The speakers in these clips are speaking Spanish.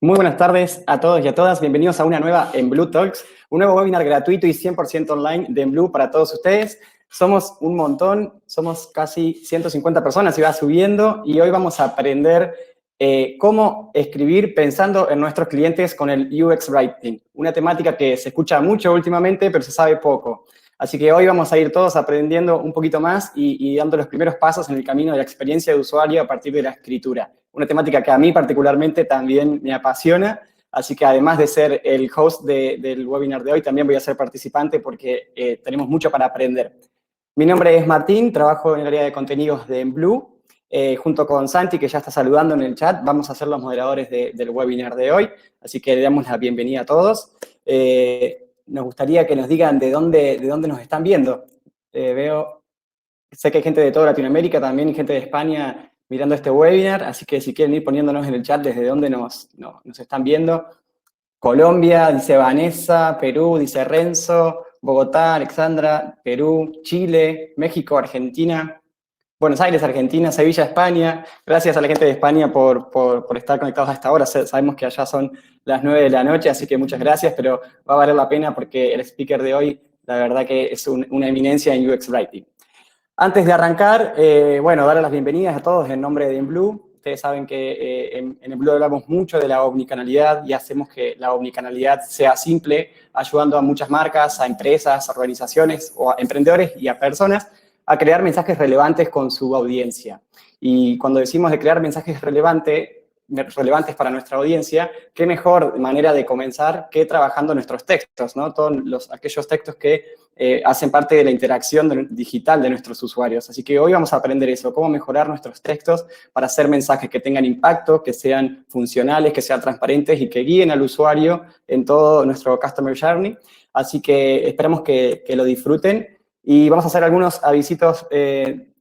Muy buenas tardes a todos y a todas. Bienvenidos a una nueva Enblue Talks, un nuevo webinar gratuito y 100% online de Enblue para todos ustedes. Somos un montón, somos casi 150 personas y va subiendo, y hoy vamos a aprender cómo escribir pensando en nuestros clientes con el UX Writing, una temática que se escucha mucho últimamente, pero se sabe poco. Así que hoy vamos a ir todos aprendiendo un poquito más y dando los primeros pasos en el camino de la experiencia de usuario a partir de la escritura. Una temática que a mí particularmente también me apasiona, así que además de ser el host del webinar de hoy, también voy a ser participante porque tenemos mucho para aprender. Mi nombre es Martín, trabajo en el área de contenidos de Enblue. Junto con Santi, que ya está saludando en el chat, vamos a ser los moderadores del webinar de hoy, así que le damos la bienvenida a todos. Nos gustaría que nos digan de dónde nos están viendo. Sé que hay gente de toda Latinoamérica, también gente de España mirando este webinar, así que si quieren ir poniéndonos en el chat desde dónde nos están viendo. Colombia, dice Vanessa, Perú, dice Renzo, Bogotá, Alexandra, Perú, Chile, México, Argentina, Buenos Aires, Argentina, Sevilla, España. Gracias a la gente de España por estar conectados a esta hora. Sabemos que allá son las 9 de la noche, así que muchas gracias, pero va a valer la pena porque el speaker de hoy, la verdad que es una eminencia en UX Writing. Antes de arrancar, bueno, darles las bienvenidas a todos en nombre de Enblue. Ustedes saben que en Enblue hablamos mucho de la omnicanalidad y hacemos que la omnicanalidad sea simple, ayudando a muchas marcas, a empresas, a organizaciones o a emprendedores y a personas a crear mensajes relevantes con su audiencia. Y cuando decimos de crear mensajes relevantes para nuestra audiencia, qué mejor manera de comenzar que trabajando nuestros textos, ¿no? Aquellos textos que hacen parte de la interacción digital de nuestros usuarios. Así que hoy vamos a aprender eso, cómo mejorar nuestros textos para hacer mensajes que tengan impacto, que sean funcionales, que sean transparentes y que guíen al usuario en todo nuestro Customer Journey. Así que esperamos que lo disfruten y vamos a hacer algunos avisitos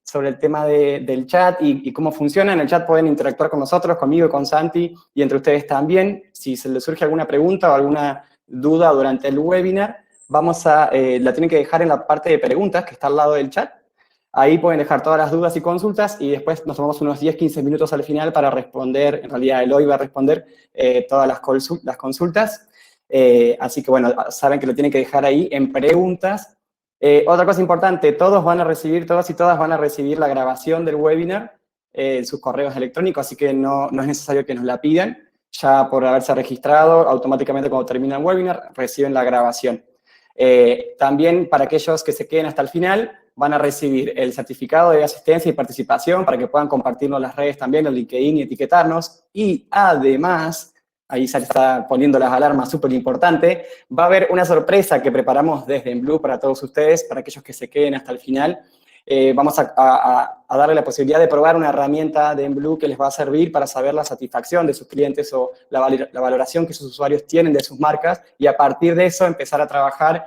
sobre el tema del chat y cómo funciona. En el chat pueden interactuar con nosotros, conmigo, con Santi y entre ustedes también. Si se les surge alguna pregunta o alguna duda durante el webinar, la tienen que dejar en la parte de preguntas que está al lado del chat. Ahí pueden dejar todas las dudas y consultas y después nos tomamos unos 10-15 minutos al final para responder. En realidad, Eloy va a responder todas las consultas. Así que, bueno, saben que lo tienen que dejar ahí en preguntas. Otra cosa importante, todos y todas van a recibir la grabación del webinar en sus correos electrónicos, así que no es necesario que nos la pidan. Ya por haberse registrado, automáticamente cuando termina el webinar, reciben la grabación. También para aquellos que se queden hasta el final, van a recibir el certificado de asistencia y participación para que puedan compartirnos en las redes también, en LinkedIn y etiquetarnos. Y además, ahí se está poniendo las alarmas súper importante, va a haber una sorpresa que preparamos desde Enblue para todos ustedes, para aquellos que se queden hasta el final. Vamos a darle la posibilidad de probar una herramienta de Enblue que les va a servir para saber la satisfacción de sus clientes o la valoración que sus usuarios tienen de sus marcas y a partir de eso empezar a trabajar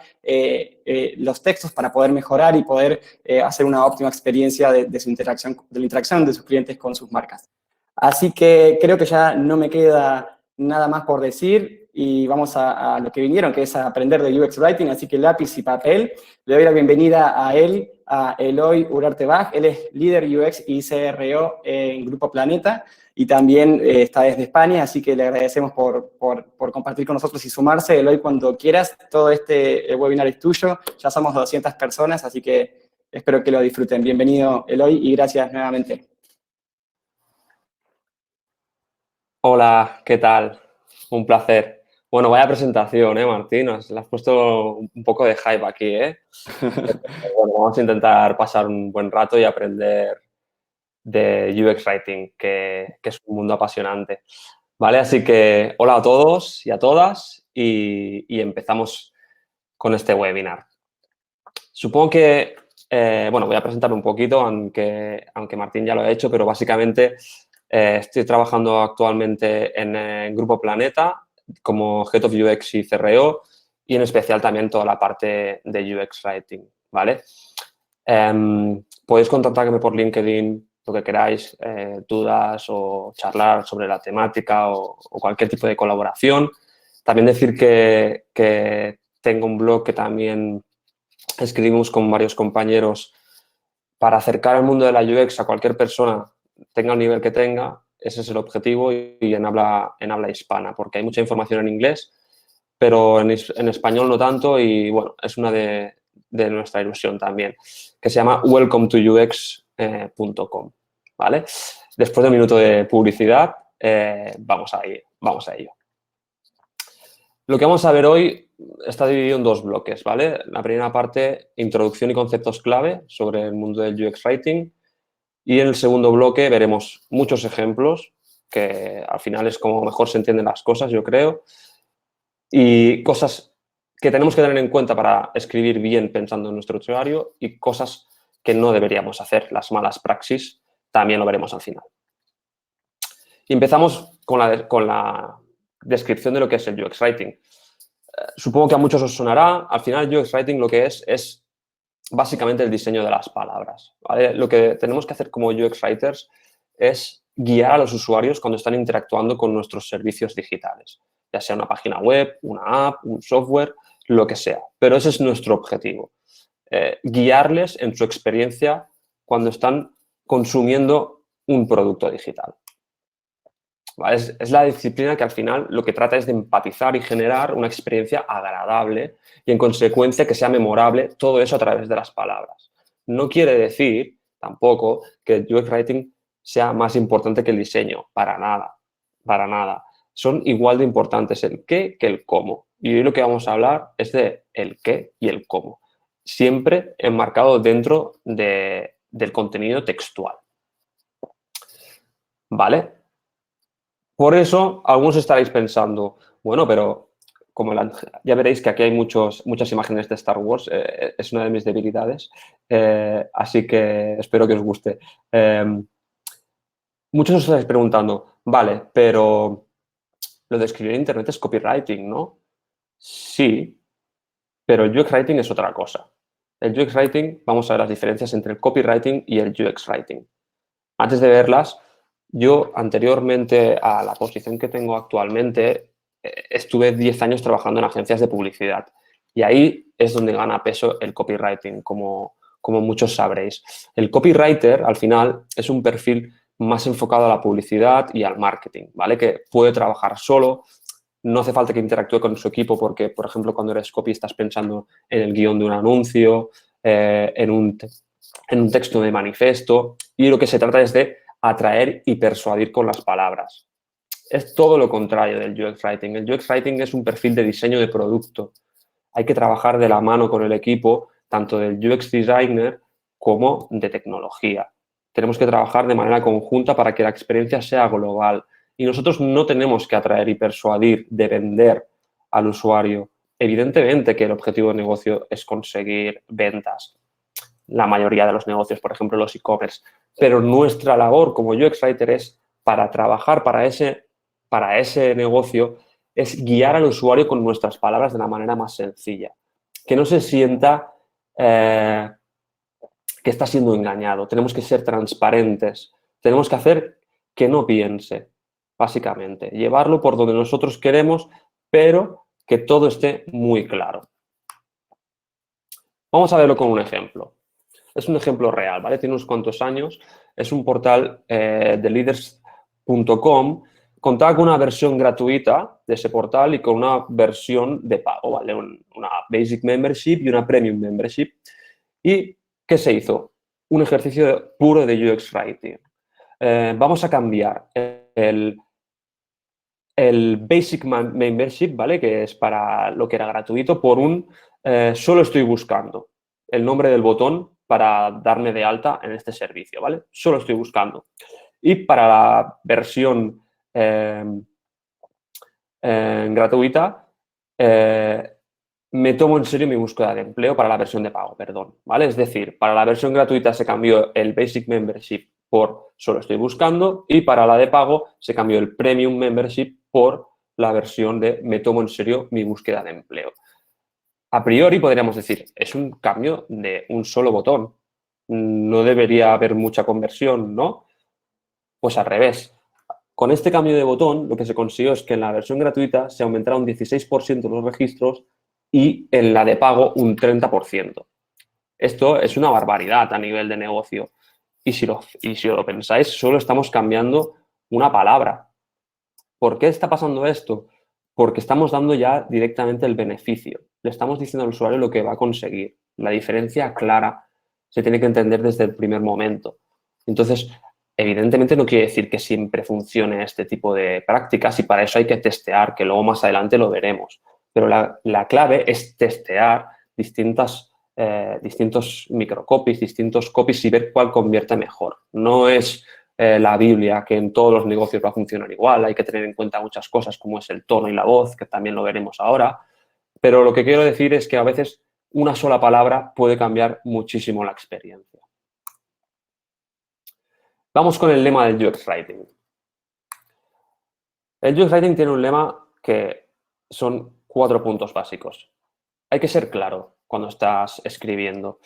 los textos para poder mejorar y poder hacer una óptima experiencia de la interacción de sus clientes con sus marcas. Así que creo que ya no me queda nada más por decir y vamos a lo que vinieron, que es a aprender de UX Writing, así que lápiz y papel. Le doy la bienvenida a él, a Eloy Urarte-Bach. Él es líder UX y CRO en Grupo Planeta y también está desde España, así que le agradecemos por compartir con nosotros y sumarse. Eloy, cuando quieras, todo este webinar es tuyo. Ya somos 200 personas, así que espero que lo disfruten. Bienvenido, Eloy, y gracias nuevamente. Hola, ¿qué tal? Un placer. Bueno, vaya presentación, Martín? Le has puesto un poco de hype aquí, Bueno, vamos a intentar pasar un buen rato y aprender de UX Writing, que es un mundo apasionante. ¿Vale? Así que hola a todos y a todas y empezamos con este webinar. Supongo que, bueno, voy a presentarme un poquito, aunque Martín ya lo ha hecho, pero básicamente estoy trabajando actualmente en Grupo Planeta como Head of UX y CRO y en especial también toda la parte de UX Writing, ¿vale? Podéis contactarme por LinkedIn, lo que queráis, dudas o charlar sobre la temática o cualquier tipo de colaboración. También decir que tengo un blog que también escribimos con varios compañeros para acercar el mundo de la UX a cualquier persona, tenga el nivel que tenga, ese es el objetivo y en habla hispana, porque hay mucha información en inglés, pero en español no tanto y bueno, es una de nuestra ilusión también, que se llama welcome2ux.com, ¿vale? Después de un minuto de publicidad, vamos a ello. Lo que vamos a ver hoy está dividido en dos bloques, ¿vale? La primera parte, introducción y conceptos clave sobre el mundo del UX Writing. Y en el segundo bloque veremos muchos ejemplos, que al final es como mejor se entienden las cosas, yo creo, y cosas que tenemos que tener en cuenta para escribir bien pensando en nuestro usuario y cosas que no deberíamos hacer, las malas praxis, también lo veremos al final. Y empezamos con la descripción de lo que es el UX Writing. Supongo que a muchos os sonará, al final UX Writing lo que es básicamente el diseño de las palabras, ¿vale? Lo que tenemos que hacer como UX Writers es guiar a los usuarios cuando están interactuando con nuestros servicios digitales, ya sea una página web, una app, un software, lo que sea. Pero ese es nuestro objetivo, guiarles en su experiencia cuando están consumiendo un producto digital. ¿Vale? Es la disciplina que al final lo que trata es de empatizar y generar una experiencia agradable y en consecuencia que sea memorable, todo eso a través de las palabras. No quiere decir tampoco que el UX Writing sea más importante que el diseño, para nada, para nada. Son igual de importantes el qué que el cómo. Y hoy lo que vamos a hablar es de el qué y el cómo, siempre enmarcado dentro del contenido textual. ¿Vale? Por eso, algunos estaréis pensando, bueno, pero como ya veréis que aquí hay muchas imágenes de Star Wars, es una de mis debilidades, así que espero que os guste. Muchos os estaréis preguntando, vale, pero lo de escribir en Internet es copywriting, ¿no? Sí, pero el UX Writing es otra cosa. El UX Writing, vamos a ver las diferencias entre el copywriting y el UX Writing. Antes de verlas, yo anteriormente a la posición que tengo actualmente, estuve 10 años trabajando en agencias de publicidad y ahí es donde gana peso el copywriting, como muchos sabréis. El copywriter, al final, es un perfil más enfocado a la publicidad y al marketing, ¿vale? Que puede trabajar solo, no hace falta que interactúe con su equipo porque, por ejemplo, cuando eres copy estás pensando en el guión de un anuncio, en un texto de manifiesto y lo que se trata es de atraer y persuadir con las palabras. Es todo lo contrario del UX Writing. El UX Writing es un perfil de diseño de producto. Hay que trabajar de la mano con el equipo, tanto del UX Designer como de tecnología. Tenemos que trabajar de manera conjunta para que la experiencia sea global. Y nosotros no tenemos que atraer y persuadir de vender al usuario. Evidentemente que el objetivo de negocio es conseguir ventas. La mayoría de los negocios, por ejemplo, los e-commerce. Pero nuestra labor como UX Writer es para trabajar para ese negocio, es guiar al usuario con nuestras palabras de la manera más sencilla. Que no se sienta que está siendo engañado. Tenemos que ser transparentes. Tenemos que hacer que no piense, básicamente. Llevarlo por donde nosotros queremos, pero que todo esté muy claro. Vamos a verlo con un ejemplo. Es un ejemplo real, ¿vale? Tiene unos cuantos años. Es un portal de leaders.com. Contaba con una versión gratuita de ese portal y con una versión de pago, ¿vale? Una Basic Membership y una Premium Membership. ¿Y qué se hizo? Un ejercicio puro de UX Writing. Vamos a cambiar el Basic Membership, ¿vale? Que es para lo que era gratuito, por un solo estoy buscando el nombre del botón para darme de alta en este servicio, ¿vale? Solo estoy buscando. Y para la versión gratuita, me tomo en serio mi búsqueda de empleo para la versión de pago, perdón, ¿vale? Es decir, para la versión gratuita se cambió el Basic Membership por solo estoy buscando y para la de pago se cambió el Premium Membership por la versión de me tomo en serio mi búsqueda de empleo. A priori podríamos decir, es un cambio de un solo botón. No debería haber mucha conversión, ¿no? Pues al revés. Con este cambio de botón, lo que se consiguió es que en la versión gratuita se aumentara un 16% los registros y en la de pago un 30%. Esto es una barbaridad a nivel de negocio. Y si lo pensáis, solo estamos cambiando una palabra. ¿Por qué está pasando esto? Porque estamos dando ya directamente el beneficio. Le estamos diciendo al usuario lo que va a conseguir. La diferencia clara se tiene que entender desde el primer momento. Entonces, evidentemente no quiere decir que siempre funcione este tipo de prácticas y para eso hay que testear, que luego más adelante lo veremos. Pero la clave es testear distintos microcopies, distintos copies y ver cuál convierte mejor. No es la Biblia, que en todos los negocios va a funcionar igual. Hay que tener en cuenta muchas cosas como es el tono y la voz, que también lo veremos ahora. Pero lo que quiero decir es que a veces una sola palabra puede cambiar muchísimo la experiencia. Vamos con el lema del UX Writing. El UX Writing tiene un lema que son 4 puntos básicos. Hay que ser claro cuando estás escribiendo.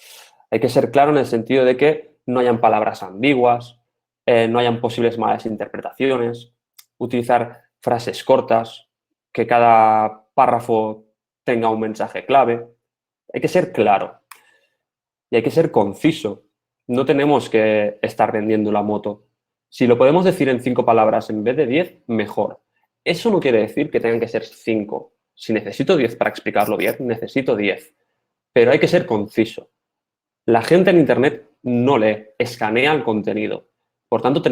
Hay que ser claro en el sentido de que no hayan palabras ambiguas, no hayan posibles malas interpretaciones, utilizar frases cortas, que cada párrafo tenga un mensaje clave. Hay que ser claro y hay que ser conciso. No tenemos que estar vendiendo la moto. Si lo podemos decir en 5 palabras en vez de 10, mejor. Eso no quiere decir que tengan que ser 5. Si necesito 10 para explicarlo bien, necesito 10. Pero hay que ser conciso. La gente en Internet no lee, escanea el contenido. Por tanto,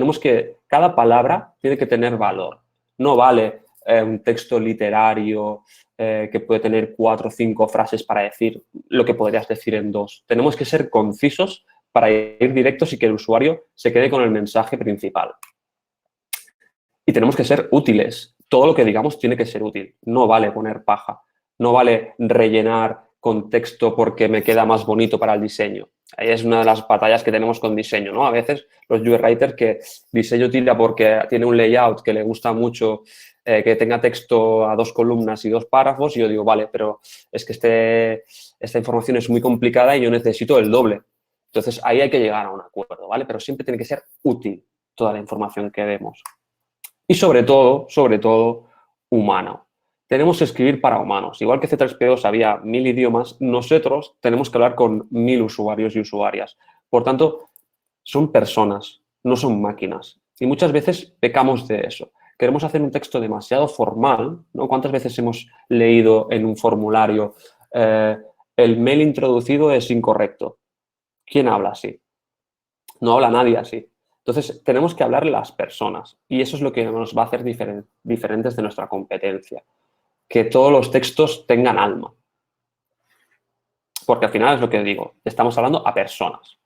cada palabra tiene que tener valor. No vale un texto literario que puede tener 4 o 5 frases para decir lo que podrías decir en 2. Tenemos que ser concisos para ir directos y que el usuario se quede con el mensaje principal. Y tenemos que ser útiles. Todo lo que digamos tiene que ser útil. No vale poner paja. No vale rellenar con texto porque me queda más bonito para el diseño. Ahí es una de las batallas que tenemos con diseño, ¿no? A veces los UX writers que diseño tira porque tiene un layout que le gusta mucho, que tenga texto a 2 columnas y 2 párrafos, y yo digo, vale, pero es que esta información es muy complicada y yo necesito el doble. Entonces, ahí hay que llegar a un acuerdo, ¿vale? Pero siempre tiene que ser útil toda la información que demos. Y sobre todo, humano. Tenemos que escribir para humanos. Igual que C3PO sabía 1000 idiomas, nosotros tenemos que hablar con 1000 usuarios y usuarias. Por tanto, son personas, no son máquinas. Y muchas veces pecamos de eso. Queremos hacer un texto demasiado formal, ¿no? ¿Cuántas veces hemos leído en un formulario el mail introducido es incorrecto? ¿Quién habla así? No habla nadie así. Entonces, tenemos que hablarle a las personas y eso es lo que nos va a hacer diferentes de nuestra competencia. Que todos los textos tengan alma. Porque al final es lo que digo, estamos hablando a personas.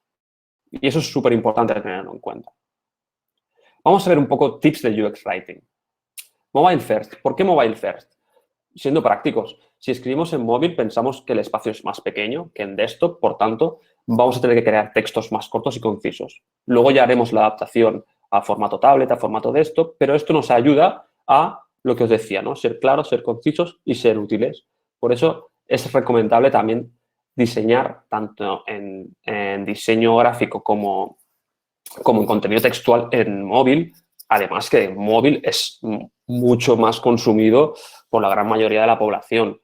Y eso es súper importante tenerlo en cuenta. Vamos a ver un poco tips de UX Writing. Mobile First. ¿Por qué Mobile First? Siendo prácticos, si escribimos en móvil pensamos que el espacio es más pequeño que en desktop, por tanto, vamos a tener que crear textos más cortos y concisos. Luego ya haremos la adaptación a formato tablet, a formato desktop, pero esto nos ayuda a lo que os decía, ¿no? Ser claros, ser concisos y ser útiles. Por eso es recomendable también diseñar tanto en diseño gráfico como en contenido textual en móvil. Además que el móvil es mucho más consumido por la gran mayoría de la población.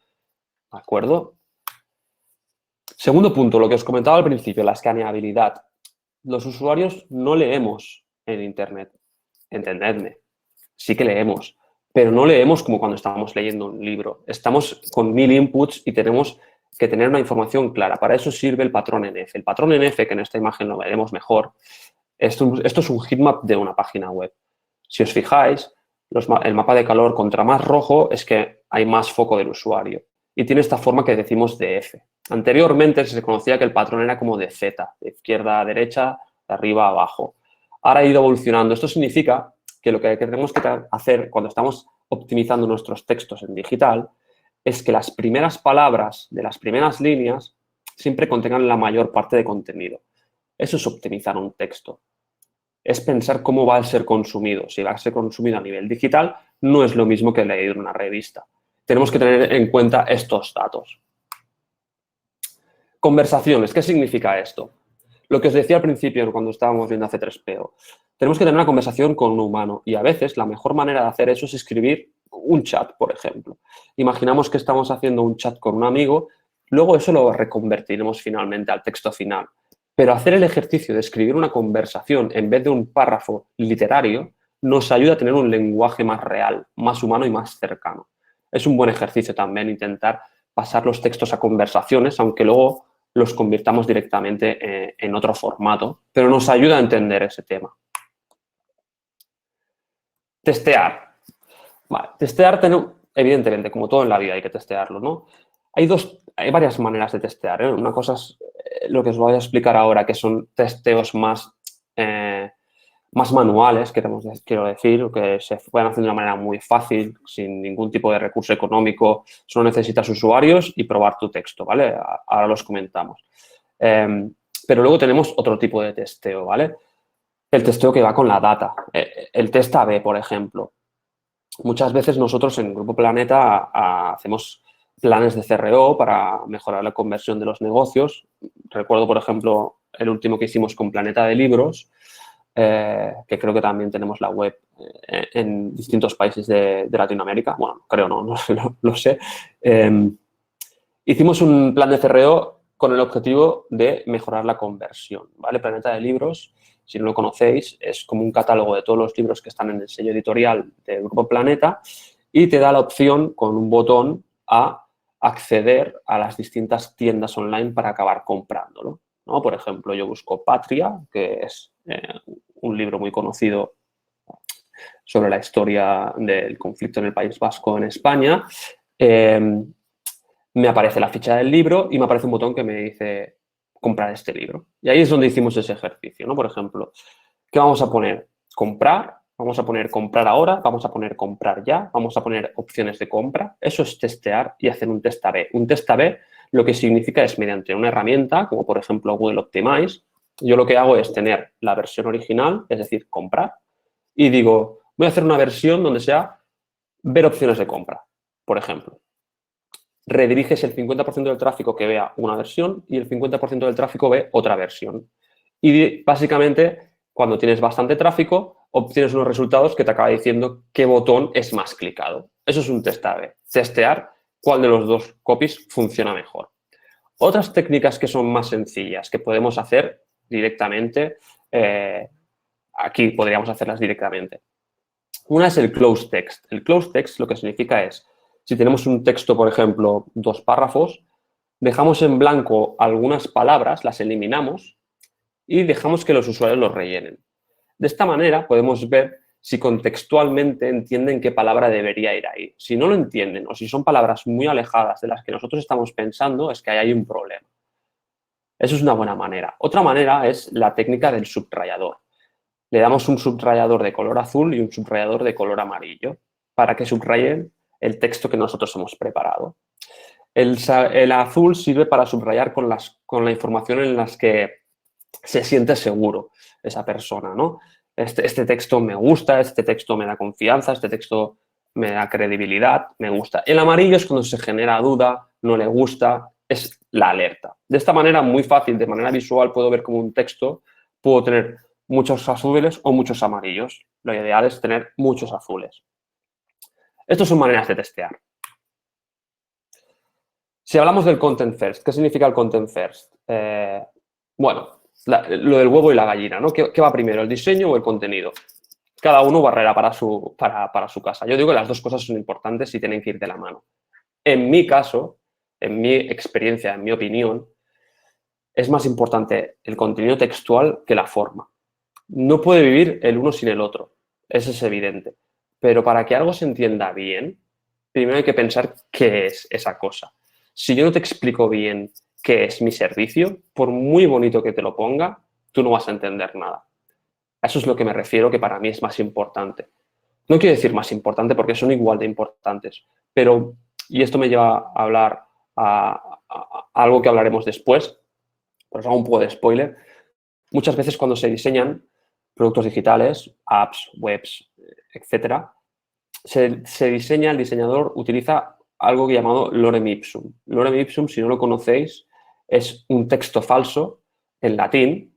¿De acuerdo? Segundo punto, lo que os comentaba al principio, la escaneabilidad. Los usuarios no leemos en Internet. Entendedme. Sí que leemos, pero no leemos como cuando estamos leyendo un libro. Estamos con 1000 inputs y tenemos que tener una información clara. Para eso sirve el patrón NF. El patrón NF, que en esta imagen lo veremos mejor, esto es un heatmap de una página web. Si os fijáis, el mapa de color contra más rojo es que hay más foco del usuario. Y tiene esta forma que decimos de F. Anteriormente se conocía que el patrón era como de Z, de izquierda a derecha, de arriba a abajo. Ahora ha ido evolucionando. Esto significa que lo que tenemos que hacer cuando estamos optimizando nuestros textos en digital es que las primeras palabras de las primeras líneas siempre contengan la mayor parte de contenido. Eso es optimizar un texto. Es pensar cómo va a ser consumido. Si va a ser consumido a nivel digital, no es lo mismo que leer una revista. Tenemos que tener en cuenta estos datos. Conversaciones. ¿Qué significa esto? Lo que os decía al principio cuando estábamos viendo C3PO. Tenemos que tener una conversación con un humano y a veces la mejor manera de hacer eso es escribir un chat, por ejemplo. Imaginamos que estamos haciendo un chat con un amigo, luego eso lo reconvertiremos finalmente al texto final. Pero hacer el ejercicio de escribir una conversación en vez de un párrafo literario nos ayuda a tener un lenguaje más real, más humano y más cercano. Es un buen ejercicio también intentar pasar los textos a conversaciones, aunque luego los convirtamos directamente en otro formato, pero nos ayuda a entender ese tema. Testear. Vale, testear, evidentemente, como todo en la vida hay que testearlo, ¿no? Hay varias maneras de testear, ¿eh? Una cosa es lo que os voy a explicar ahora, que son testeos más manuales, quiero decir, que se pueden hacer de una manera muy fácil, sin ningún tipo de recurso económico, solo necesitas usuarios y probar tu texto, ¿vale? Ahora los comentamos. Pero luego tenemos otro tipo de testeo, ¿vale? El testeo que va con la data. El test A/B, por ejemplo. Muchas veces nosotros en Grupo Planeta hacemos planes de CRO para mejorar la conversión de los negocios. Recuerdo, por ejemplo, el último que hicimos con Planeta de Libros, que creo que también tenemos la web en distintos países de Latinoamérica. Bueno, creo no lo sé. Hicimos un plan de CRO con el objetivo de mejorar la conversión, ¿vale? Planeta de Libros, si no lo conocéis, es como un catálogo de todos los libros que están en el sello editorial del Grupo Planeta y te da la opción con un botón a acceder a las distintas tiendas online para acabar comprándolo, ¿no? Por ejemplo, yo busco Patria, que es un libro muy conocido sobre la historia del conflicto en el País Vasco en España. Me aparece la ficha del libro y me aparece un botón que me dice comprar este libro. Y ahí es donde hicimos ese ejercicio, ¿no? Por ejemplo, ¿qué vamos a poner? Comprar, vamos a poner comprar ahora, vamos a poner comprar ya, vamos a poner opciones de compra. Eso es testear y hacer un test A/B. Un test A/B lo que significa es mediante una herramienta, como por ejemplo Google Optimize, yo lo que hago es tener la versión original, es decir, comprar, y digo, voy a hacer una versión donde sea ver opciones de compra, por ejemplo. Rediriges el 50% del tráfico que vea una versión y el 50% del tráfico ve otra versión. Y básicamente, cuando tienes bastante tráfico, obtienes unos resultados que te acaba diciendo qué botón es más clicado. Eso es un test A/B. Testear cuál de los dos copies funciona mejor. Otras técnicas que son más sencillas, que podemos hacer directamente, aquí podríamos hacerlas directamente. Una es el close text. El close text lo que significa es, si tenemos un texto, por ejemplo, 2 párrafos, dejamos en blanco algunas palabras, las eliminamos y dejamos que los usuarios los rellenen. De esta manera podemos ver si contextualmente entienden qué palabra debería ir ahí. Si no lo entienden o si son palabras muy alejadas de las que nosotros estamos pensando, es que ahí hay un problema. Eso es una buena manera. Otra manera es la técnica del subrayador. Le damos un subrayador de color azul y un subrayador de color amarillo para que subrayen el texto que nosotros hemos preparado. El azul sirve para subrayar con la información en las que se siente seguro esa persona, ¿no? Este texto me gusta, este texto me da confianza, este texto me da credibilidad, me gusta. El amarillo es cuando se genera duda, no le gusta, es la alerta. De esta manera, muy fácil, de manera visual, puedo ver como un texto, puedo tener muchos azules o muchos amarillos. Lo ideal es tener muchos azules. Estas son maneras de testear. Si hablamos del content first, ¿qué significa el content first? Bueno, lo del huevo y la gallina, ¿no? ¿Qué va primero, el diseño o el contenido? Cada uno barrerá para su casa. Yo digo que las dos cosas son importantes y tienen que ir de la mano. En mi caso, en mi experiencia, en mi opinión, es más importante el contenido textual que la forma. No puede vivir el uno sin el otro, eso es evidente. Pero para que algo se entienda bien, primero hay que pensar qué es esa cosa. Si yo no te explico bien qué es mi servicio, por muy bonito que te lo ponga, tú no vas a entender nada. A eso es lo que me refiero, que para mí es más importante. No quiero decir más importante porque son igual de importantes, pero, y esto me lleva a hablar a algo que hablaremos después, pues hago un poco de spoiler. Muchas veces cuando se diseñan productos digitales, apps, webs, etcétera, se diseña, el diseñador utiliza algo llamado lorem ipsum. Lorem ipsum, si no lo conocéis, es un texto falso en latín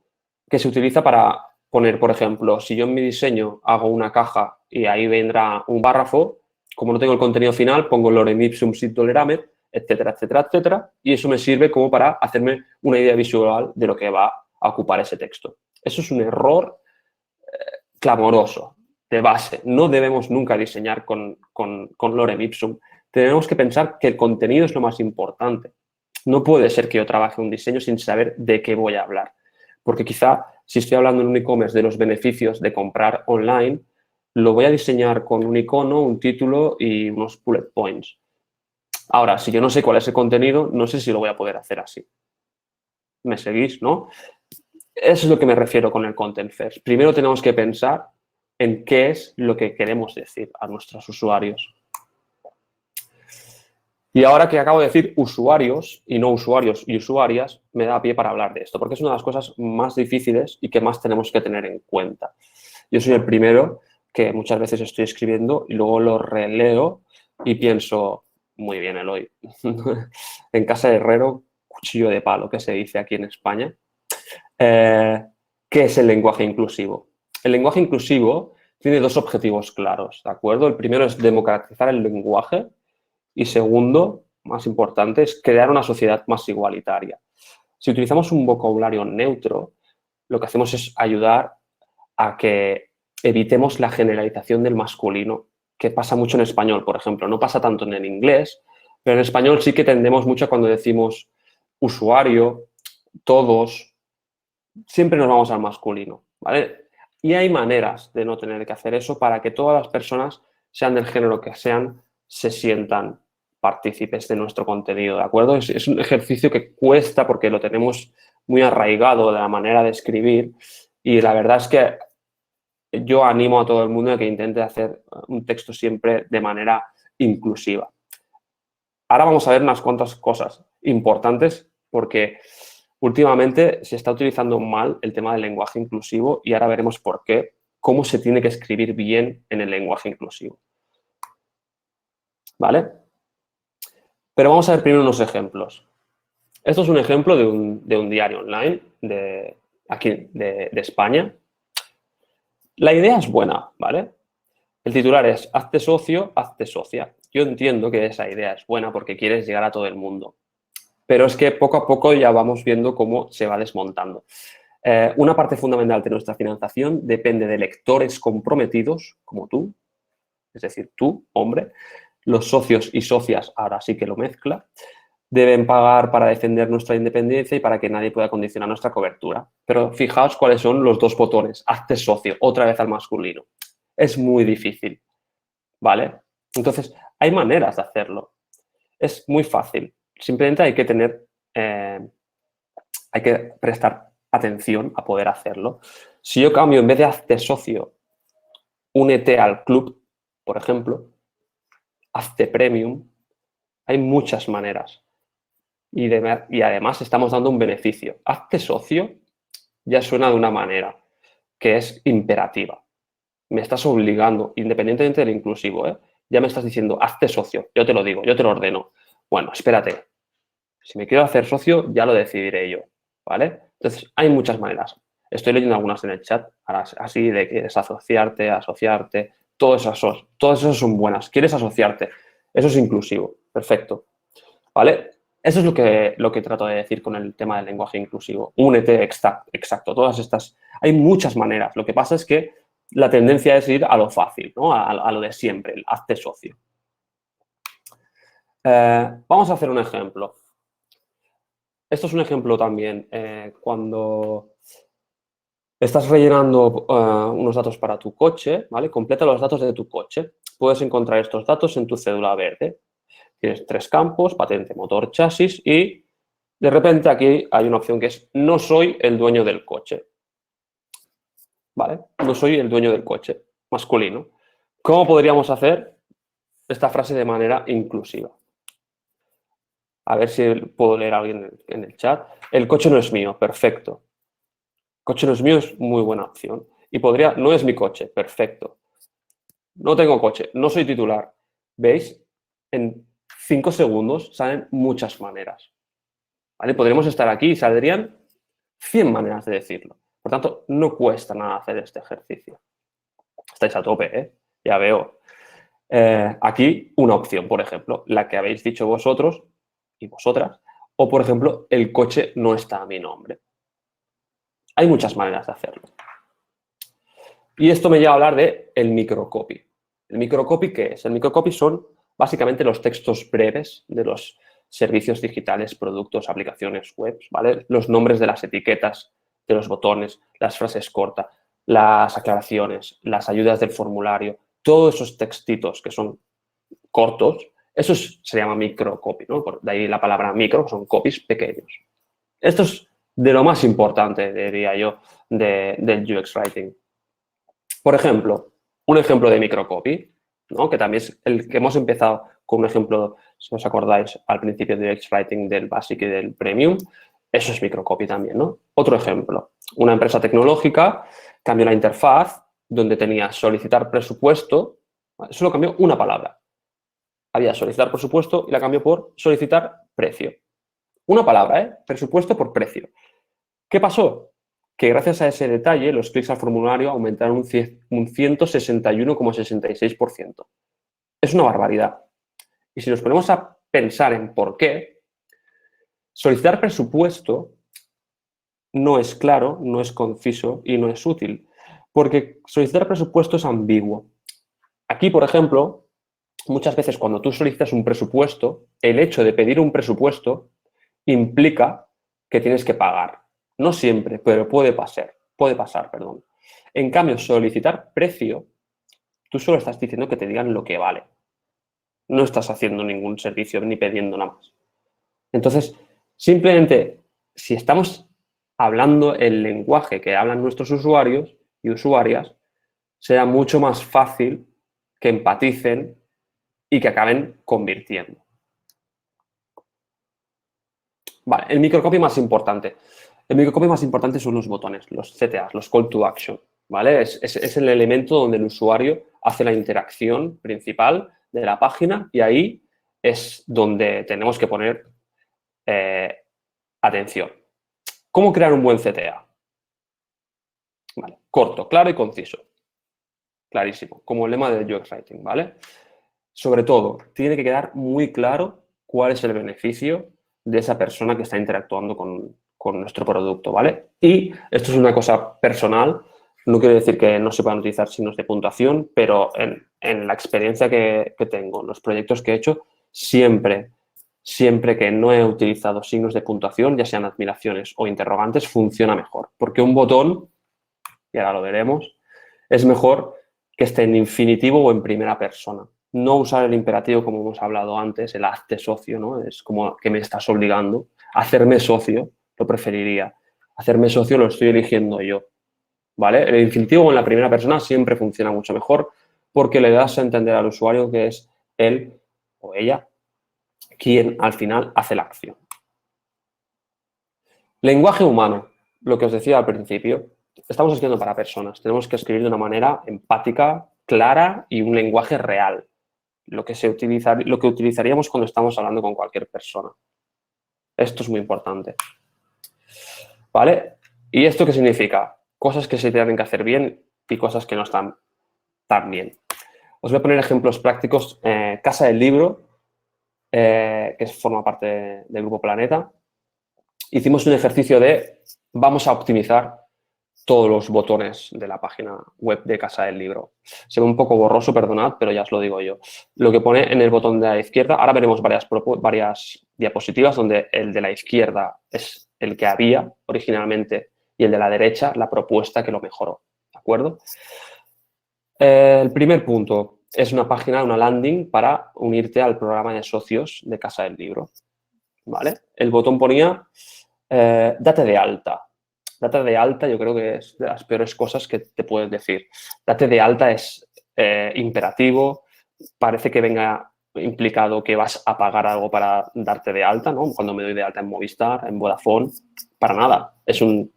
que se utiliza para poner, por ejemplo, si yo en mi diseño hago una caja y ahí vendrá un párrafo, como no tengo el contenido final, pongo lorem ipsum sit doleramet, etcétera, etcétera, etcétera, y eso me sirve como para hacerme una idea visual de lo que va a ocupar ese texto. Eso es un error clamoroso. de base. No debemos nunca diseñar con lorem ipsum. Tenemos que pensar que el contenido es lo más importante. No puede ser que yo trabaje un diseño sin saber de qué voy a hablar. Porque quizá si estoy hablando en un e-commerce de los beneficios de comprar online, lo voy a diseñar con un icono, un título y unos bullet points. Ahora, si yo no sé cuál es el contenido, no sé si lo voy a poder hacer así. ¿Me seguís, no? Eso es lo que me refiero con el content first. Primero tenemos que pensar en qué es lo que queremos decir a nuestros usuarios. Y ahora que acabo de decir usuarios y no usuarios y usuarias, me da pie para hablar de esto, porque es una de las cosas más difíciles y que más tenemos que tener en cuenta. Yo soy el primero que muchas veces estoy escribiendo y luego lo releo y pienso, muy bien, Eloy. En casa de herrero, cuchillo de palo, que se dice aquí en España. ¿Qué es el lenguaje inclusivo? El lenguaje inclusivo tiene dos objetivos claros, ¿de acuerdo? El primero es democratizar el lenguaje y segundo, más importante, es crear una sociedad más igualitaria. Si utilizamos un vocabulario neutro, lo que hacemos es ayudar a que evitemos la generalización del masculino, que pasa mucho en español, por ejemplo. No pasa tanto en el inglés, pero en español sí que tendemos mucho cuando decimos usuario, todos, siempre nos vamos al masculino, ¿vale? Y hay maneras de no tener que hacer eso para que todas las personas, sean del género que sean, se sientan partícipes de nuestro contenido, ¿de acuerdo? Es un ejercicio que cuesta porque lo tenemos muy arraigado de la manera de escribir y la verdad es que yo animo a todo el mundo a que intente hacer un texto siempre de manera inclusiva. Ahora vamos a ver unas cuantas cosas importantes porque últimamente se está utilizando mal el tema del lenguaje inclusivo y ahora veremos por qué, cómo se tiene que escribir bien en el lenguaje inclusivo. ¿Vale? Pero vamos a ver primero unos ejemplos. Esto es un ejemplo de un diario online aquí de España. La idea es buena, ¿vale? El titular es hazte socio, hazte socia. Yo entiendo que esa idea es buena porque quieres llegar a todo el mundo. Pero es que poco a poco ya vamos viendo cómo se va desmontando. Una parte fundamental de nuestra financiación depende de lectores comprometidos, como tú, es decir, tú, hombre. Los socios y socias, ahora sí que lo mezcla, deben pagar para defender nuestra independencia y para que nadie pueda condicionar nuestra cobertura. Pero fijaos cuáles son los dos botones. Hazte socio, otra vez al masculino. Es muy difícil, ¿vale? Entonces, hay maneras de hacerlo. Es muy fácil. Simplemente hay que hay que prestar atención a poder hacerlo. Si yo cambio, en vez de hazte socio, únete al club, por ejemplo, hazte premium, hay muchas maneras. Y además estamos dando un beneficio. Hazte socio ya suena de una manera que es imperativa. Me estás obligando, independientemente del inclusivo, ¿eh? Ya me estás diciendo, hazte socio, yo te lo digo, yo te lo ordeno. Bueno, espérate. Si me quiero hacer socio, ya lo decidiré yo, ¿vale? Entonces, hay muchas maneras. Estoy leyendo algunas en el chat, así de que es asociarte, todas esas son buenas. ¿Quieres asociarte? Eso es inclusivo, perfecto, ¿vale? Eso es lo que trato de decir con el tema del lenguaje inclusivo. Únete, exacto, todas estas. Hay muchas maneras. Lo que pasa es que la tendencia es ir a lo fácil, ¿no? A lo de siempre, el hazte socio. Vamos a hacer un ejemplo. Esto es un ejemplo también. Cuando estás rellenando unos datos para tu coche, ¿vale? Completa los datos de tu coche. Puedes encontrar estos datos en tu cédula verde. Tienes 3 campos, patente, motor, chasis y de repente aquí hay una opción que es no soy el dueño del coche. ¿Vale? No soy el dueño del coche, masculino. ¿Cómo podríamos hacer esta frase de manera inclusiva? A ver si puedo leer a alguien en el chat. El coche no es mío, perfecto. Coche no es mío es muy buena opción. Y podría, no es mi coche, perfecto. No tengo coche, no soy titular. ¿Veis? En 5 segundos salen muchas maneras. ¿Vale? Podríamos estar aquí y saldrían 100 maneras de decirlo. Por tanto, no cuesta nada hacer este ejercicio. Estáis a tope, ¿eh? Ya veo. Aquí una opción, por ejemplo, la que habéis dicho vosotros y vosotras, o por ejemplo, el coche no está a mi nombre. Hay muchas maneras de hacerlo. Y esto me lleva a hablar de el microcopy. ¿El microcopy qué es? El microcopy son básicamente los textos breves de los servicios digitales, productos, aplicaciones web, ¿vale? Los nombres de las etiquetas, de los botones, las frases cortas, las aclaraciones, las ayudas del formulario, todos esos textitos que son cortos, eso se llama microcopy, ¿no? De ahí la palabra micro, son copies pequeños. Esto es de lo más importante, diría yo, del UX Writing. Por ejemplo, un ejemplo de microcopy, ¿no? Que también es el que hemos empezado con un ejemplo, si os acordáis, al principio de UX Writing del Basic y del Premium, eso es microcopy también, ¿no? Otro ejemplo, una empresa tecnológica cambió la interfaz donde tenía solicitar presupuesto, solo cambió una palabra. Había solicitar presupuesto y la cambió por solicitar precio. Una palabra, ¿eh? Presupuesto por precio. ¿Qué pasó? Que gracias a ese detalle los clics al formulario aumentaron un 161,66%. Es una barbaridad. Y si nos ponemos a pensar en por qué, solicitar presupuesto no es claro, no es conciso y no es útil. Porque solicitar presupuesto es ambiguo. Aquí, por ejemplo, muchas veces cuando tú solicitas un presupuesto, el hecho de pedir un presupuesto implica que tienes que pagar. No siempre, pero puede pasar. En cambio, solicitar precio, tú solo estás diciendo que te digan lo que vale. No estás haciendo ningún servicio ni pidiendo nada más. Entonces, simplemente, si estamos hablando el lenguaje que hablan nuestros usuarios y usuarias, será mucho más fácil que empaticen y que acaben convirtiendo. Vale, el microcopy más importante. El microcopy más importante son los botones, los CTAs, los call to action, ¿vale? Es el elemento donde el usuario hace la interacción principal de la página y ahí es donde tenemos que poner atención. ¿Cómo crear un buen CTA? Vale, corto, claro y conciso. Clarísimo, como el lema de UX Writing, ¿vale? Sobre todo, tiene que quedar muy claro cuál es el beneficio de esa persona que está interactuando con nuestro producto, ¿vale? Y esto es una cosa personal, no quiere decir que no se puedan utilizar signos de puntuación, pero en la experiencia que tengo, en los proyectos que he hecho, siempre que no he utilizado signos de puntuación, ya sean admiraciones o interrogantes, funciona mejor. Porque un botón, y ahora lo veremos, es mejor que esté en infinitivo o en primera persona. No usar el imperativo como hemos hablado antes, el hazte socio, ¿no? Es como que me estás obligando. Hacerme socio, lo preferiría. Hacerme socio lo estoy eligiendo yo, ¿vale? El infinitivo en la primera persona siempre funciona mucho mejor porque le das a entender al usuario que es él o ella quien al final hace la acción. Lenguaje humano, lo que os decía al principio. Estamos escribiendo para personas. Tenemos que escribir de una manera empática, clara y un lenguaje real. Lo que utilizaríamos cuando estamos hablando con cualquier persona. Esto es muy importante. ¿Vale? ¿Y esto qué significa? Cosas que se tienen que hacer bien y cosas que no están tan bien. Os voy a poner ejemplos prácticos. Casa del Libro, que forma parte del Grupo Planeta. Hicimos un ejercicio de vamos a optimizar todos los botones de la página web de Casa del Libro. Se ve un poco borroso, perdonad, pero ya os lo digo yo. Lo que pone en el botón de la izquierda, ahora veremos varias diapositivas donde el de la izquierda es el que había originalmente y el de la derecha la propuesta que lo mejoró, ¿de acuerdo? El primer punto es una página, una landing para unirte al programa de socios de Casa del Libro, ¿vale? El botón ponía date de alta. Date de alta yo creo que es de las peores cosas que te puedes decir. Date de alta es imperativo, parece que venga implicado que vas a pagar algo para darte de alta, ¿no? Cuando me doy de alta en Movistar, en Vodafone, para nada. Es un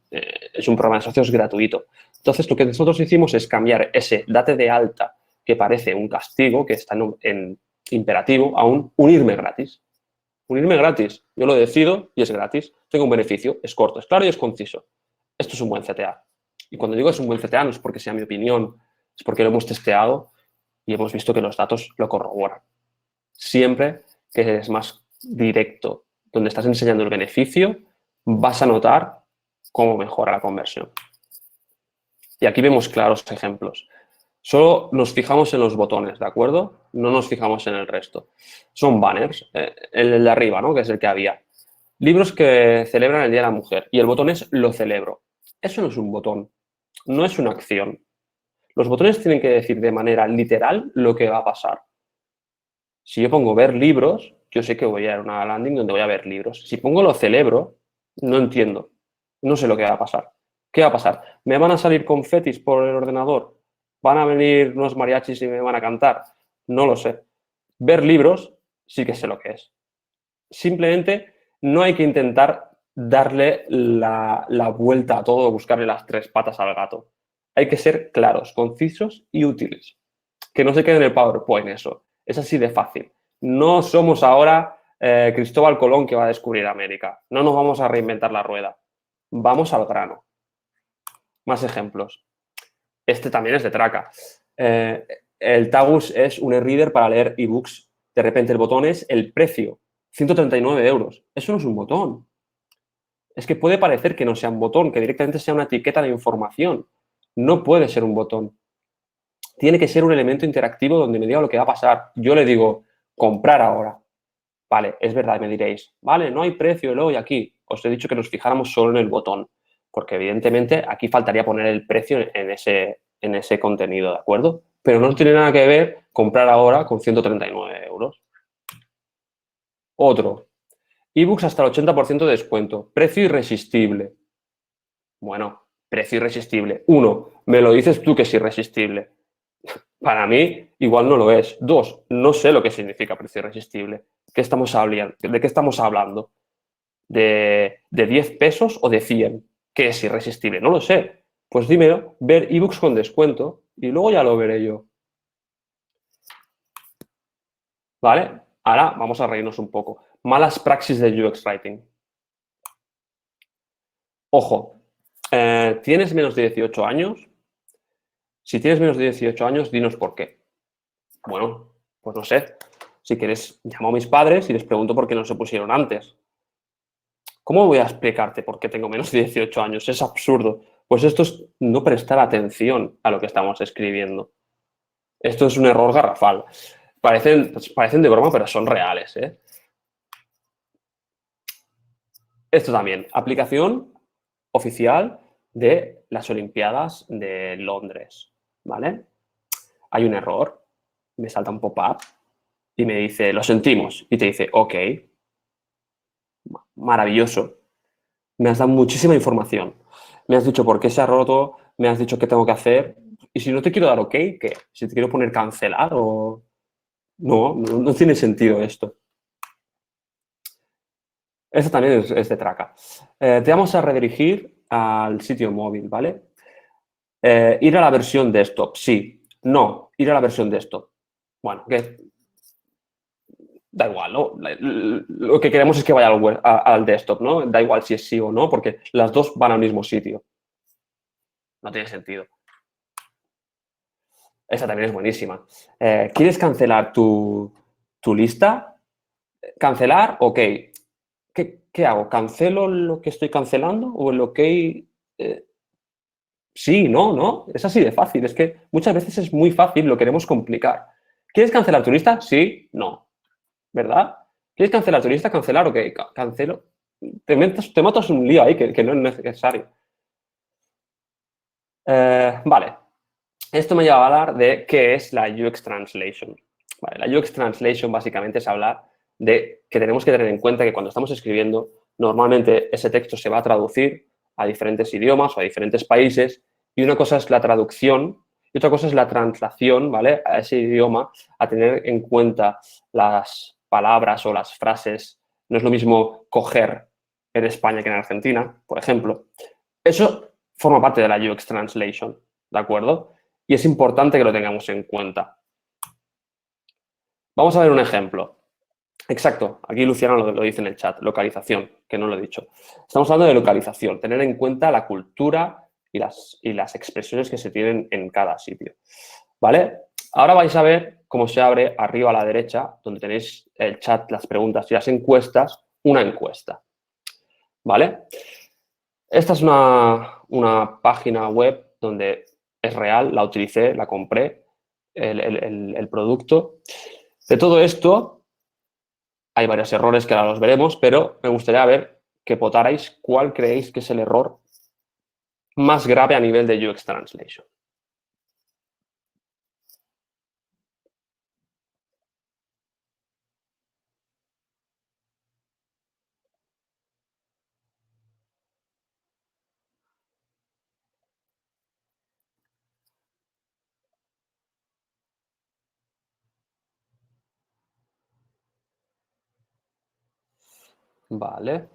programa de socios gratuito. Entonces, lo que nosotros hicimos es cambiar ese date de alta, que parece un castigo, que está en imperativo, a un unirme gratis. Unirme gratis. Yo lo decido y es gratis. Tengo un beneficio, es corto, es claro y es conciso. Esto es un buen CTA. Y cuando digo es un buen CTA no es porque sea mi opinión, es porque lo hemos testeado y hemos visto que los datos lo corroboran. Siempre que es más directo, donde estás enseñando el beneficio, vas a notar cómo mejora la conversión. Y aquí vemos claros ejemplos. Solo nos fijamos en los botones, ¿de acuerdo? No nos fijamos en el resto. Son banners. El de arriba, ¿no? Que es el que había. Libros que celebran el Día de la Mujer. Y el botón es lo celebro. Eso no es un botón. No es una acción. Los botones tienen que decir de manera literal lo que va a pasar. Si yo pongo ver libros, yo sé que voy a ir a una landing donde voy a ver libros. Si pongo lo celebro, no entiendo. No sé lo que va a pasar. ¿Qué va a pasar? ¿Me van a salir confetis por el ordenador? ¿Van a venir unos mariachis y me van a cantar? No lo sé. Ver libros sí que sé lo que es. Simplemente no hay que intentar darle la vuelta a todo, buscarle las tres patas al gato. Hay que ser claros, concisos y útiles. Que no se quede en el PowerPoint eso. Es así de fácil. No somos ahora Cristóbal Colón que va a descubrir América. No nos vamos a reinventar la rueda. Vamos al grano. Más ejemplos. Este también es de traca. El Tagus es un e-reader para leer ebooks. De repente el botón es el precio. 139 euros. Eso no es un botón. Es que puede parecer que no sea un botón, que directamente sea una etiqueta de información. No puede ser un botón. Tiene que ser un elemento interactivo donde me diga lo que va a pasar. Yo le digo, comprar ahora. Vale, es verdad, me diréis, vale, no hay precio, luego y aquí. Os he dicho que nos fijáramos solo en el botón, porque evidentemente aquí faltaría poner el precio en ese contenido, ¿de acuerdo? Pero no tiene nada que ver comprar ahora con 139 euros. Otro, ebooks hasta el 80% de descuento, precio irresistible. Bueno, precio irresistible. Uno, me lo dices tú que es irresistible. Para mí, igual no lo es. Dos, no sé lo que significa precio irresistible. ¿Qué estamos hablando? ¿De qué estamos hablando? ¿De 10 pesos o de 100? ¿Qué es irresistible? No lo sé. Pues dímelo, ver ebooks con descuento y luego ya lo veré yo. ¿Vale? Ahora vamos a reírnos un poco. Malas praxis de UX Writing. Ojo, ¿tienes menos de 18 años? Si tienes menos de 18 años, dinos por qué. Bueno, pues no sé. Si quieres, llamo a mis padres y les pregunto por qué no se pusieron antes. ¿Cómo voy a explicarte por qué tengo menos de 18 años? Es absurdo. Pues esto es no prestar atención a lo que estamos escribiendo. Esto es un error garrafal. Parecen de broma, pero son reales, ¿eh? Esto también, aplicación oficial de las Olimpiadas de Londres, ¿vale? Hay un error, me salta un pop-up y me dice, lo sentimos, y te dice, ok, maravilloso, me has dado muchísima información, me has dicho por qué se ha roto, me has dicho qué tengo que hacer, y si no te quiero dar ok, ¿qué? Si te quiero poner cancelar o... No tiene sentido esto. Esto también es de traca. Te vamos a redirigir al sitio móvil, ¿vale? Ir a la versión desktop, sí. No, ir a la versión desktop. Bueno, que da igual, ¿no? Lo que queremos es que vaya al desktop, ¿no? Da igual si es sí o no, porque las dos van al mismo sitio. No tiene sentido. Esa también es buenísima. ¿Quieres cancelar tu lista? ¿Cancelar? Ok. ¿Qué hago? ¿Cancelo lo que estoy cancelando? ¿O el ok? Sí, no. Es así de fácil. Es que muchas veces es muy fácil, lo queremos complicar. ¿Quieres cancelar tu lista? Sí, no. ¿Verdad? ¿Quieres cancelar tu lista? Cancelar, ok. Cancelo. Te matas un lío ahí que no es necesario. Vale. Esto me lleva a hablar de qué es la UX Translation. Vale, la UX Translation básicamente es hablar de que tenemos que tener en cuenta que cuando estamos escribiendo, normalmente ese texto se va a traducir a diferentes idiomas o a diferentes países y una cosa es la traducción y otra cosa es la translación, ¿vale? A ese idioma, a tener en cuenta las palabras o las frases. No es lo mismo coger en España que en Argentina, por ejemplo. Eso forma parte de la UX Translation, ¿de acuerdo? Y es importante que lo tengamos en cuenta. Vamos a ver un ejemplo. Exacto, aquí Luciano lo dice en el chat, localización, que no lo he dicho. Estamos hablando de localización, tener en cuenta la cultura y las expresiones que se tienen en cada sitio. ¿Vale? Ahora vais a ver cómo se abre arriba a la derecha, donde tenéis el chat, las preguntas y las encuestas, una encuesta. ¿Vale? Esta es una página web donde es real, la utilicé, la compré, el producto. De todo esto, hay varios errores que ahora los veremos, pero me gustaría ver que votarais cuál creéis que es el error más grave a nivel de UX Translation. Vale.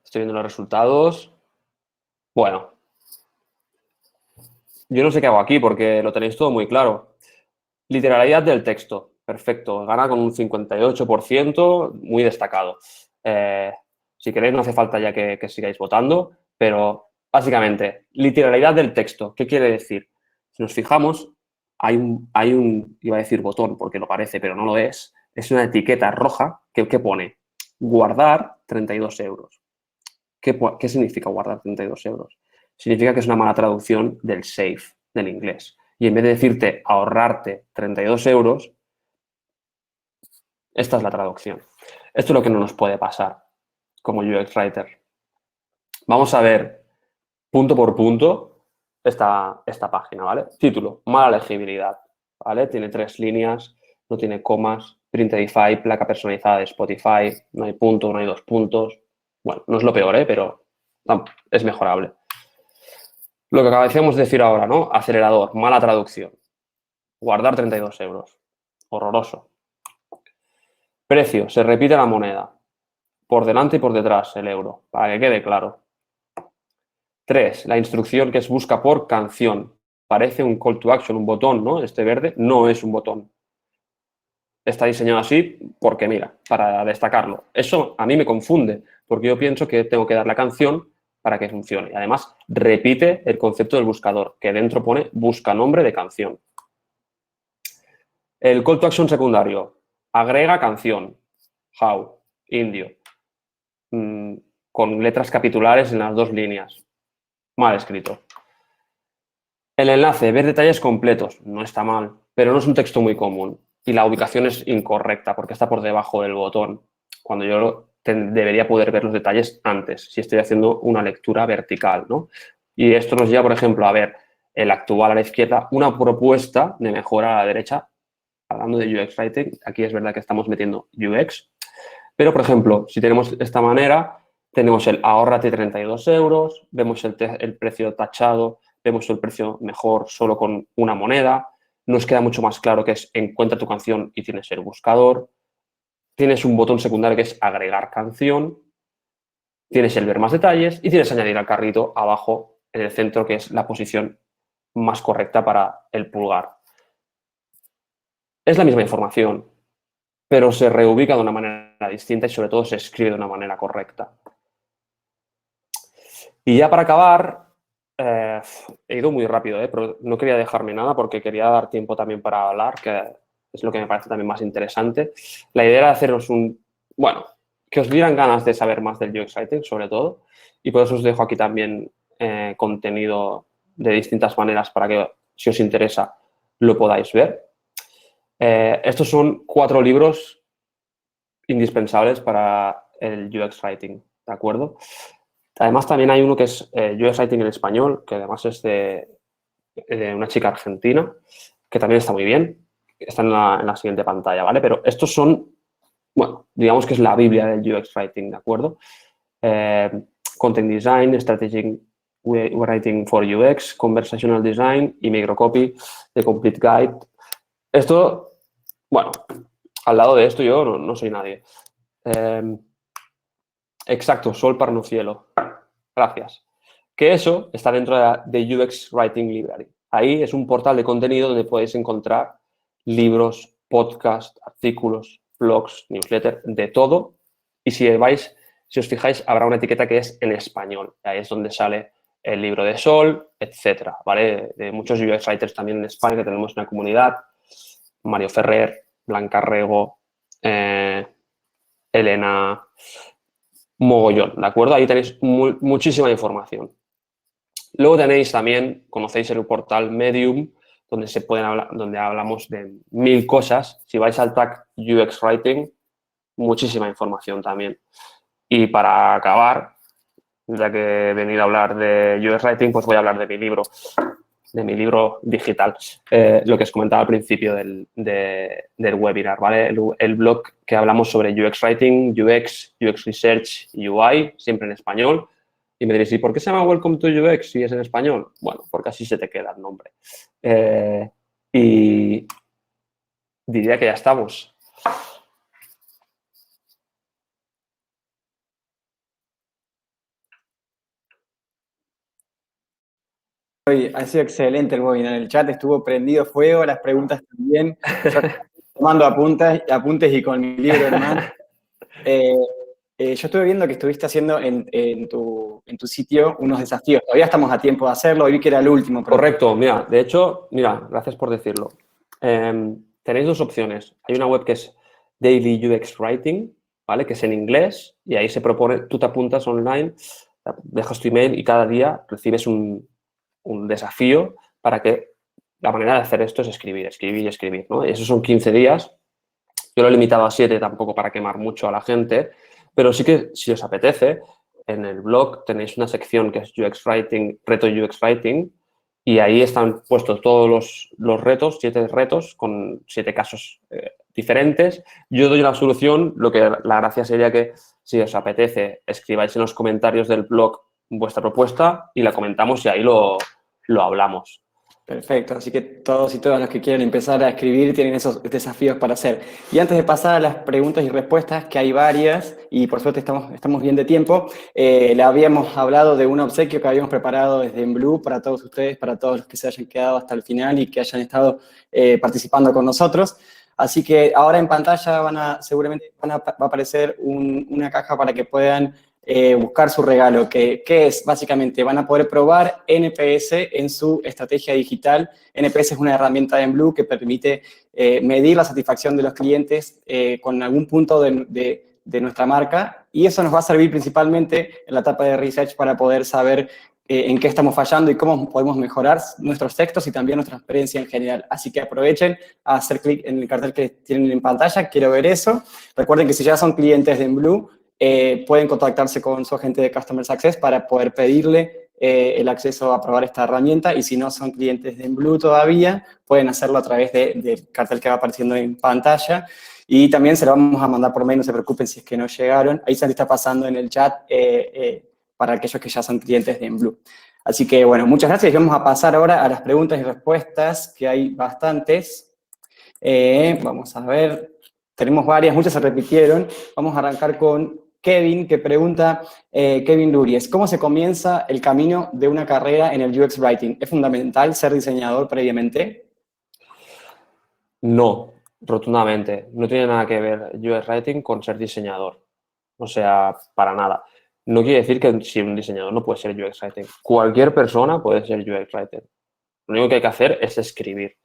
Estoy viendo los resultados. Bueno, yo no sé qué hago aquí porque lo tenéis todo muy claro. Literalidad del texto. Perfecto. Gana con un 58%, muy destacado. Si queréis, no hace falta ya que sigáis votando, pero básicamente, literalidad del texto. ¿Qué quiere decir? Si nos fijamos, hay un, iba a decir botón porque lo parece, pero no lo es. Es una etiqueta roja que pone guardar 32 euros. ¿Qué significa guardar 32 euros? Significa que es una mala traducción del save, del inglés. Y en vez de decirte ahorrarte 32 euros, esta es la traducción. Esto es lo que no nos puede pasar como UX Writer. Vamos a ver punto por punto esta página, ¿vale? Título, mala legibilidad, ¿vale? Tiene 3 líneas, no tiene comas, Printify, placa personalizada de Spotify, no hay punto, no hay 2 puntos. Bueno, no es lo peor, pero es mejorable. Lo que acabamos de decir ahora, ¿no? Acelerador, mala traducción. Guardar 32 euros. Horroroso. Precio, se repite la moneda. Por delante y por detrás el euro, para que quede claro. 3. La instrucción que es busca por canción. Parece un call to action, un botón, ¿no? Este verde no es un botón. Está diseñado así porque, mira, para destacarlo. Eso a mí me confunde, porque yo pienso que tengo que dar la canción para que funcione. Y además, repite el concepto del buscador, que dentro pone busca nombre de canción. El call to action secundario. Agrega canción. How. Indio. Con letras capitulares en las 2 líneas. Mal escrito. El enlace, ver detalles completos, no está mal, pero no es un texto muy común. Y la ubicación es incorrecta porque está por debajo del botón, cuando yo debería poder ver los detalles antes, si estoy haciendo una lectura vertical, ¿no? Y esto nos lleva, por ejemplo, a ver el actual a la izquierda, una propuesta de mejora a la derecha. Hablando de UX Writing, aquí es verdad que estamos metiendo UX, pero, por ejemplo, si tenemos esta manera, tenemos el ahórrate 32 euros, vemos el precio tachado, vemos el precio mejor solo con una moneda, nos queda mucho más claro que es encuentra tu canción y tienes el buscador, tienes un botón secundario que es agregar canción, tienes el ver más detalles y tienes añadir al carrito abajo en el centro, que es la posición más correcta para el pulgar. Es la misma información, pero se reubica de una manera distinta y sobre todo se escribe de una manera correcta. Y ya para acabar, he ido muy rápido, pero no quería dejarme nada porque quería dar tiempo también para hablar, que es lo que me parece también más interesante. La idea era haceros bueno, que os dieran ganas de saber más del UX Writing, sobre todo, y por eso os dejo aquí también contenido de distintas maneras para que, si os interesa, lo podáis ver. Estos son 4 libros indispensables para el UX Writing, ¿de acuerdo? Además, también hay uno que es UX Writing en español, que además es de una chica argentina, que también está muy bien. Está en la siguiente pantalla, ¿vale? Pero estos son, bueno, digamos que es la Biblia del UX Writing, ¿de acuerdo? Content Design, Strategic Writing for UX, Conversational Design y Microcopy, The Complete Guide. Esto, bueno, al lado de esto yo no soy nadie. Exacto, Sol para no cielo. Gracias. Que eso está dentro de UX Writing Library. Ahí es un portal de contenido donde podéis encontrar libros, podcasts, artículos, blogs, newsletters, de todo. Y si os fijáis, habrá una etiqueta que es en español. Ahí es donde sale el libro de Sol, etcétera, ¿vale? De muchos UX Writers también en España, que tenemos una comunidad. Mario Ferrer, Blanca Rego, Elena... mogollón, ¿de acuerdo? Ahí tenéis muchísima información. Luego tenéis también, conocéis el portal Medium, donde se pueden hablar, donde hablamos de 1000 cosas. Si vais al tag UX Writing, muchísima información también. Y para acabar, ya que he venido a hablar de UX Writing, pues voy a hablar de mi libro digital, lo que os comentaba al principio del webinar, ¿vale? El blog que hablamos sobre UX Writing, UX Research y UI, siempre en español. Y me diréis, ¿y por qué se llama Welcome to UX si es en español? Bueno, porque así se te queda el nombre. Y diría que ya estamos. Ha sido excelente el webinar, el chat estuvo prendido fuego, las preguntas también. Yo tomando apuntes y con mi libro en mano. Yo estuve viendo que estuviste haciendo en tu sitio unos desafíos. Todavía estamos a tiempo de hacerlo, vi que era el último. Pero... Correcto, mira, de hecho, mira, gracias por decirlo. Tenéis dos opciones. Hay una web que es Daily UX Writing, ¿vale? Que es en inglés y ahí se propone, tú te apuntas online, dejas tu email y cada día recibes un desafío para que la manera de hacer esto es escribir, escribir y escribir, ¿no? Y esos son 15 días. Yo lo he limitado a 7 tampoco para quemar mucho a la gente, pero sí que si os apetece, en el blog tenéis una sección que es UX Writing, reto UX Writing, y ahí están puestos todos los retos, 7 retos con 7 casos diferentes. Yo doy una solución, lo que la gracia sería que si os apetece, escribáis en los comentarios del blog vuestra propuesta y la comentamos y ahí lo hablamos. Perfecto, así que todos y todas los que quieran empezar a escribir tienen esos desafíos para hacer. Y antes de pasar a las preguntas y respuestas, que hay varias, y por suerte estamos bien de tiempo, le habíamos hablado de un obsequio que habíamos preparado desde En Blue para todos ustedes, para todos los que se hayan quedado hasta el final y que hayan estado participando con nosotros. Así que ahora en pantalla seguramente va a aparecer una caja para que puedan buscar su regalo, que es básicamente, van a poder probar NPS en su estrategia digital. NPS es una herramienta de Blue que permite medir la satisfacción de los clientes con algún punto de nuestra marca, y eso nos va a servir principalmente en la etapa de research para poder saber en qué estamos fallando y cómo podemos mejorar nuestros textos y también nuestra experiencia en general. Así que aprovechen a hacer clic en el cartel que tienen en pantalla, quiero ver eso. Recuerden que si ya son clientes de Blue, pueden contactarse con su agente de Customer Success para poder pedirle el acceso a probar esta herramienta, y si no son clientes de Blue todavía, pueden hacerlo a través del cartel que va apareciendo en pantalla, y también se lo vamos a mandar por mail, no se preocupen si es que no llegaron, ahí se les está pasando en el chat para aquellos que ya son clientes de Blue. Así que, bueno, muchas gracias y vamos a pasar ahora a las preguntas y respuestas, que hay bastantes. Vamos a ver, tenemos varias, muchas se repitieron. Vamos a arrancar con Kevin, que pregunta, Kevin Luries, ¿cómo se comienza el camino de una carrera en el UX Writing? ¿Es fundamental ser diseñador previamente? No, rotundamente. No tiene nada que ver UX Writing con ser diseñador. O sea, para nada. No quiere decir que si un diseñador no puede ser UX Writing. Cualquier persona puede ser UX Writer. Lo único que hay que hacer es escribir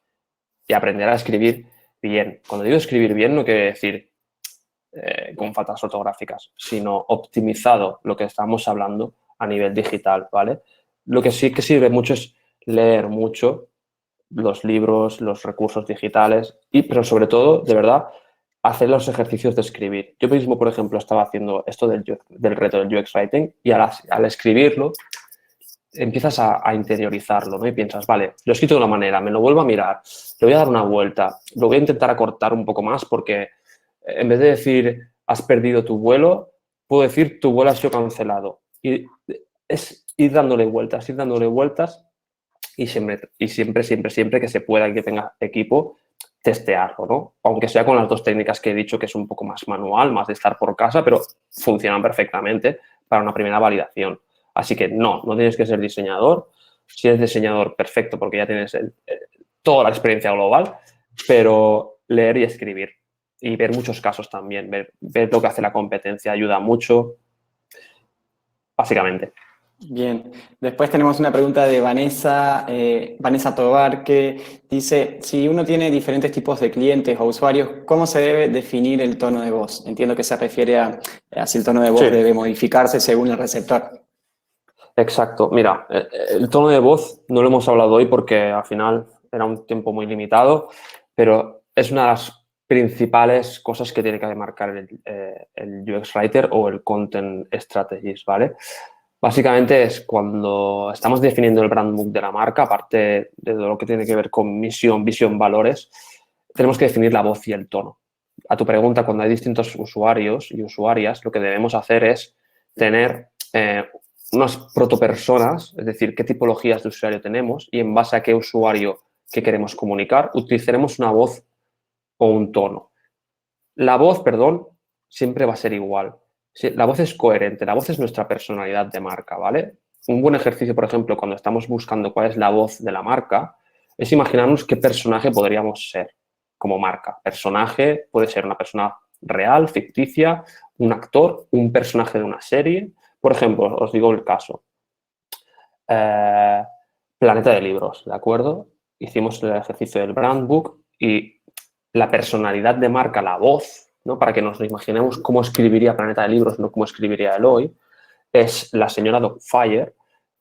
y aprender a escribir bien. Cuando digo escribir bien no quiere decir con faltas ortográficas, sino optimizado lo que estamos hablando a nivel digital, ¿vale? Lo que sí que sirve mucho es leer mucho los libros, los recursos digitales, pero sobre todo, de verdad, hacer los ejercicios de escribir. Yo mismo, por ejemplo, estaba haciendo esto del reto del UX Writing y al escribirlo empiezas a interiorizarlo, ¿no? Y piensas, vale, lo he escrito de una manera, me lo vuelvo a mirar, le voy a dar una vuelta, lo voy a intentar acortar un poco más porque en vez de decir has perdido tu vuelo, puedo decir tu vuelo ha sido cancelado. Y es ir dándole vueltas y siempre que se pueda y que tenga equipo, testearlo, ¿no? Aunque sea con las dos técnicas que he dicho, que es un poco más manual, más de estar por casa, pero funcionan perfectamente para una primera validación. Así que no tienes que ser diseñador. Si eres diseñador, perfecto, porque ya tienes toda la experiencia global, pero leer y escribir y ver muchos casos también, ver lo que hace la competencia ayuda mucho, básicamente. Bien, después tenemos una pregunta de Vanessa, Vanessa Tobar, que dice, si uno tiene diferentes tipos de clientes o usuarios, ¿cómo se debe definir el tono de voz? Entiendo que se refiere a si el tono de voz Sí, debe modificarse según el receptor. exacto. Mira, el tono de voz no lo hemos hablado hoy porque al final era un tiempo muy limitado, pero es una de las principales cosas que tiene que marcar el UX Writer o el Content Strategist, ¿vale? Básicamente es cuando estamos definiendo el brand book de la marca, aparte de todo lo que tiene que ver con misión, visión, valores, tenemos que definir la voz y el tono. A tu pregunta, cuando hay distintos usuarios y usuarias, lo que debemos hacer es tener unas protopersonas, es decir, qué tipologías de usuario tenemos y en base a qué usuario que queremos comunicar, utilizaremos una voz o un tono. La voz, perdón, siempre va a ser igual. La voz es coherente, la voz es nuestra personalidad de marca, ¿vale? Un buen ejercicio, por ejemplo, cuando estamos buscando cuál es la voz de la marca, es imaginarnos qué personaje podríamos ser como marca. Personaje puede ser una persona real, ficticia, un actor, un personaje de una serie. Por ejemplo, os digo el caso. Eh, Planeta de Libros, ¿de acuerdo? Hicimos el ejercicio del brand book y la personalidad de marca, la voz, ¿no? Para que nos lo imaginemos cómo escribiría Planeta de Libros, no cómo escribiría Eloy, es la señora Dogfire,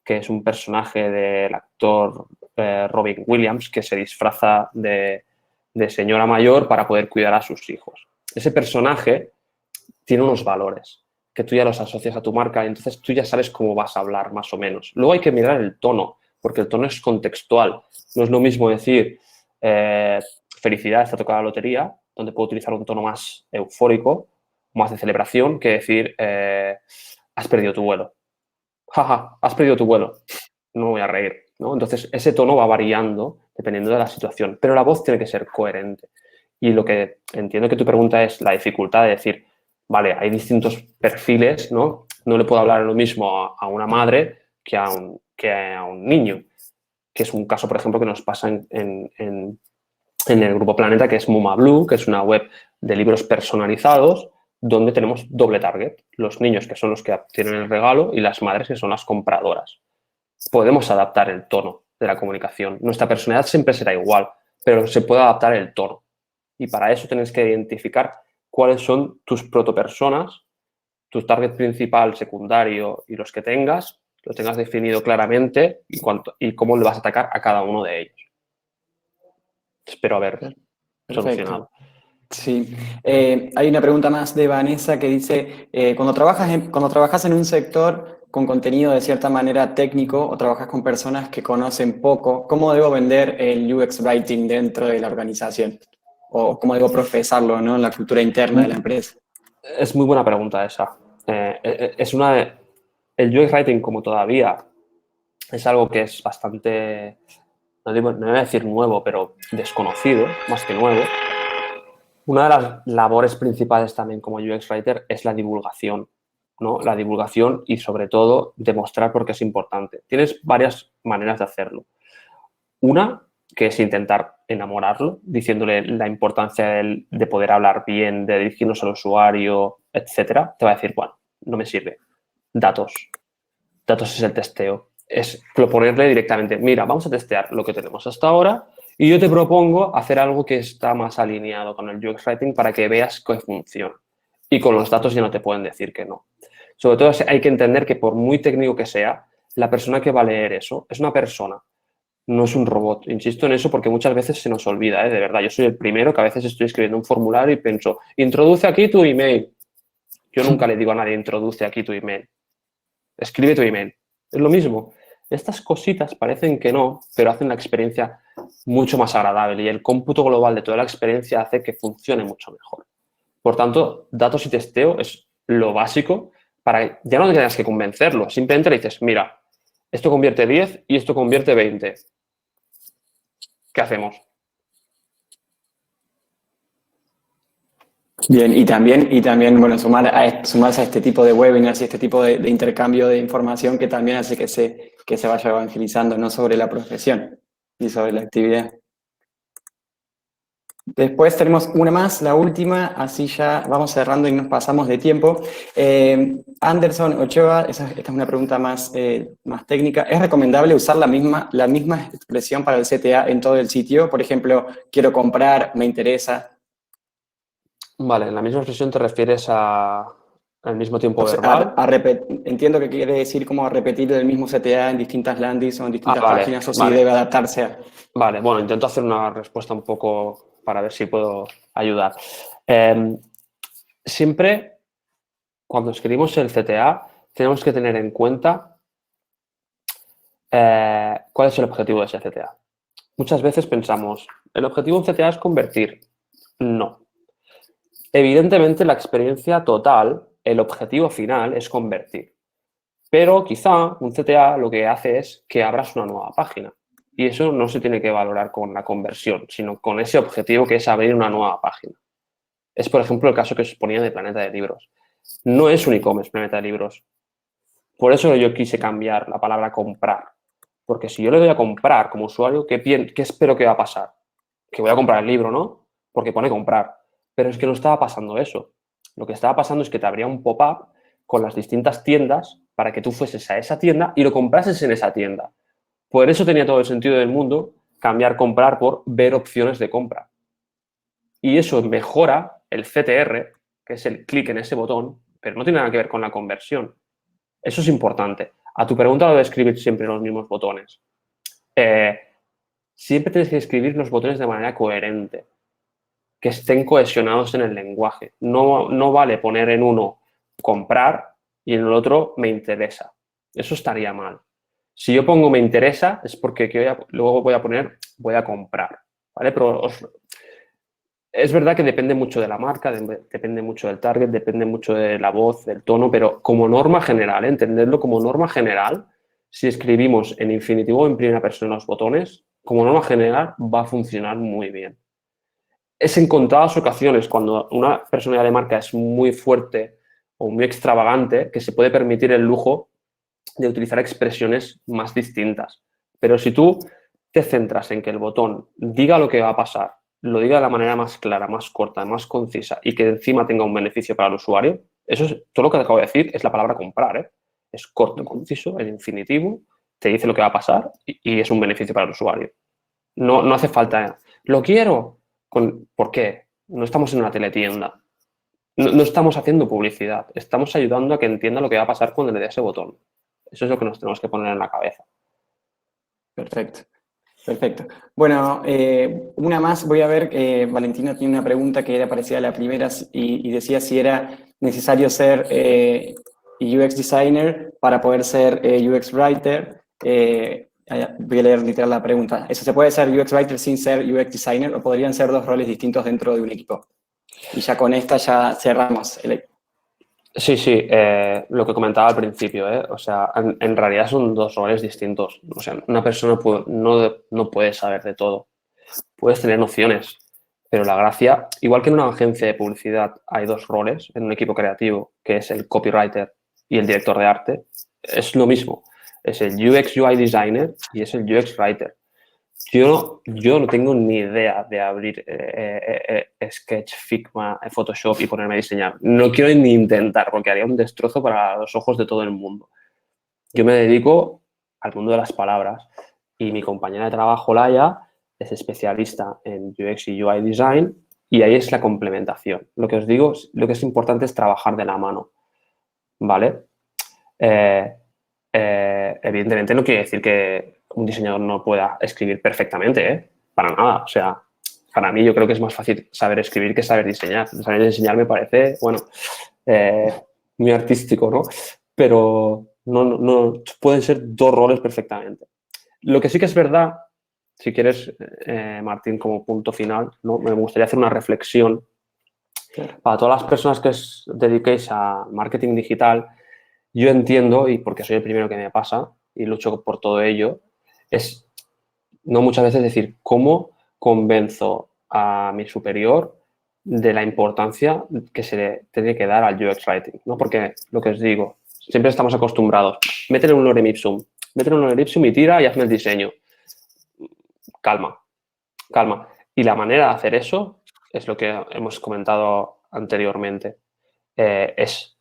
que es un personaje del actor Robin Williams que se disfraza de señora mayor para poder cuidar a sus hijos. Ese personaje tiene unos valores que tú ya los asocias a tu marca y entonces tú ya sabes cómo vas a hablar más o menos. Luego hay que mirar el tono, porque el tono es contextual. No es lo mismo decir felicidades, te ha tocado la lotería, donde puedo utilizar un tono más eufórico, más de celebración, que decir has perdido tu vuelo. Jaja, has perdido tu vuelo. No me voy a reír, ¿no? Entonces, ese tono va variando dependiendo de la situación, pero la voz tiene que ser coherente. Y lo que entiendo que tu pregunta es la dificultad de decir, vale, hay distintos perfiles, ¿no? No le puedo hablar lo mismo a una madre que a un niño, que es un caso, por ejemplo, que nos pasa en el Grupo Planeta, que es Muma Blue, que es una web de libros personalizados, donde tenemos doble target, los niños que son los que obtienen el regalo y las madres que son las compradoras. Podemos adaptar el tono de la comunicación. Nuestra personalidad siempre será igual, pero se puede adaptar el tono. Y para eso tienes que identificar cuáles son tus protopersonas, tu target principal, secundario y los que tengas, los tengas definido claramente y cómo le vas a atacar a cada uno de ellos. Espero haber Perfecto. solucionado. Sí. Hay una pregunta más de Vanessa que dice, cuando trabajas en un sector con contenido de cierta manera técnico o trabajas con personas que conocen poco, ¿cómo debo vender el UX Writing dentro de la organización? ¿O cómo debo profesarlo, ¿no? En la cultura interna de la empresa? Es muy buena pregunta esa. Es una de, el UX Writing, como todavía es algo que es bastante, no voy a decir nuevo, pero desconocido, más que nuevo. Una de las labores principales también como UX Writer es la divulgación, ¿no? La divulgación y sobre todo demostrar por qué es importante. Tienes varias maneras de hacerlo. Una, que es intentar enamorarlo, diciéndole la importancia de poder hablar bien, de dirigirnos al usuario, etcétera. Te va a decir, bueno, no me sirve. Datos. Datos es el testeo. Es proponerle directamente, mira, vamos a testear lo que tenemos hasta ahora y yo te propongo hacer algo que está más alineado con el UX Writing para que veas que funciona. Y con los datos ya no te pueden decir que no. Sobre todo hay que entender que por muy técnico que sea, la persona que va a leer eso es una persona, no es un robot. Insisto en eso porque muchas veces se nos olvida, ¿eh? De verdad. Yo soy el primero que a veces estoy escribiendo un formulario y pienso, introduce aquí tu email. Yo nunca le digo a nadie, introduce aquí tu email. Escribe tu email. Es lo mismo. Estas cositas parecen que no, pero hacen la experiencia mucho más agradable y el cómputo global de toda la experiencia hace que funcione mucho mejor. Por tanto, datos y testeo es lo básico para ya no tengas que convencerlo. Simplemente le dices, mira, esto convierte 10 y esto convierte 20. ¿Qué hacemos? Bien, y también, bueno, sumarse a este tipo de webinars y este tipo de intercambio de información que también hace que se vaya evangelizando, no sobre la profesión y sobre la actividad. Después tenemos una más, la última, así ya vamos cerrando y nos pasamos de tiempo. Anderson Ochoa, esta es una pregunta más técnica. ¿Es recomendable usar la misma expresión para el CTA en todo el sitio? Por ejemplo, quiero comprar, me interesa. Vale, en la misma expresión te refieres al mismo tiempo O sea, verbal. entiendo que quiere decir como repetir el mismo CTA en distintas landings o en distintas Vale, páginas, o si vale. debe adaptarse a... Vale, bueno, intento hacer una respuesta un poco para ver si puedo ayudar. Siempre, cuando escribimos el CTA, tenemos que tener en cuenta cuál es el objetivo de ese CTA. Muchas veces pensamos, el objetivo de un CTA es convertir. No. Evidentemente, la experiencia total, el objetivo final es convertir. Pero quizá un CTA lo que hace es que abras una nueva página. Y eso no se tiene que valorar con la conversión, sino con ese objetivo que es abrir una nueva página. Es, por ejemplo, el caso que os ponía de Planeta de Libros. No es un e-commerce Planeta de Libros. Por eso yo quise cambiar la palabra comprar. Porque si yo le doy a comprar como usuario, ¿qué espero que va a pasar? Que voy a comprar el libro, ¿no? Porque pone comprar. Pero es que no estaba pasando eso. Lo que estaba pasando es que te abría un pop-up con las distintas tiendas para que tú fueses a esa tienda y lo comprases en esa tienda. Por eso tenía todo el sentido del mundo cambiar comprar por ver opciones de compra. Y eso mejora el CTR, que es el clic en ese botón, pero no tiene nada que ver con la conversión. Eso es importante. A tu pregunta lo de escribir siempre los mismos botones. Siempre tienes que escribir los botones de manera coherente, que estén cohesionados en el lenguaje. No vale poner en uno comprar y en el otro me interesa. Eso estaría mal. Si yo pongo me interesa es porque luego voy a poner voy a comprar. ¿Vale? Pero es verdad que depende mucho de la marca, depende mucho del target, depende mucho de la voz, del tono, pero como norma general, entenderlo como norma general, si escribimos en infinitivo o en primera persona los botones, como norma general va a funcionar muy bien. Es en contadas ocasiones cuando una personalidad de marca es muy fuerte o muy extravagante que se puede permitir el lujo de utilizar expresiones más distintas. Pero si tú te centras en que el botón diga lo que va a pasar, lo diga de la manera más clara, más corta, más concisa y que encima tenga un beneficio para el usuario, eso es todo lo que acabo de decir, es la palabra comprar, ¿eh? Es corto, conciso, el infinitivo, te dice lo que va a pasar y es un beneficio para el usuario. No hace falta, lo quiero. ¿Por qué? No estamos en una teletienda. No estamos haciendo publicidad. Estamos ayudando a que entienda lo que va a pasar cuando le dé ese botón. Eso es lo que nos tenemos que poner en la cabeza. Perfecto, perfecto. Bueno, una más, voy a ver, Valentina tiene una pregunta que era parecida a la primera y decía si era necesario ser UX designer para poder ser UX writer. Voy a leer literal la pregunta. ¿Eso se puede ser UX writer sin ser UX designer o podrían ser dos roles distintos dentro de un equipo? Y ya con esta ya cerramos el... Sí, lo que comentaba al principio, o sea, en realidad son dos roles distintos. O sea, una persona no puede saber de todo. Puedes tener nociones, pero la gracia, igual que en una agencia de publicidad hay dos roles en un equipo creativo, que es el copywriter y el director de arte, es lo mismo. Es el UX UI designer y es el UX writer. Yo no tengo ni idea de abrir Sketch, Figma, Photoshop y ponerme a diseñar. No quiero ni intentar porque haría un destrozo para los ojos de todo el mundo. Yo me dedico al mundo de las palabras y mi compañera de trabajo, Laia, es especialista en UX y UI design y ahí es la complementación. Lo que os digo, lo que es importante es trabajar de la mano, ¿vale? Evidentemente no quiere decir que un diseñador no pueda escribir perfectamente, ¿eh? Para nada. O sea, para mí yo creo que es más fácil saber escribir que saber diseñar. Saber diseñar me parece, bueno, muy artístico, ¿no? Pero no pueden ser dos roles perfectamente. Lo que sí que es verdad, si quieres, Martín, como punto final, ¿no? Me gustaría hacer una reflexión para todas las personas que os dediquéis a marketing digital. Yo entiendo, y porque soy el primero que me pasa y lucho por todo ello, es no muchas veces decir cómo convenzo a mi superior de la importancia que se le tiene que dar al UX Writing, ¿no? Porque lo que os digo, siempre estamos acostumbrados, métele un lorem ipsum y tira y hazme el diseño. Calma. Y la manera de hacer eso es lo que hemos comentado anteriormente. Es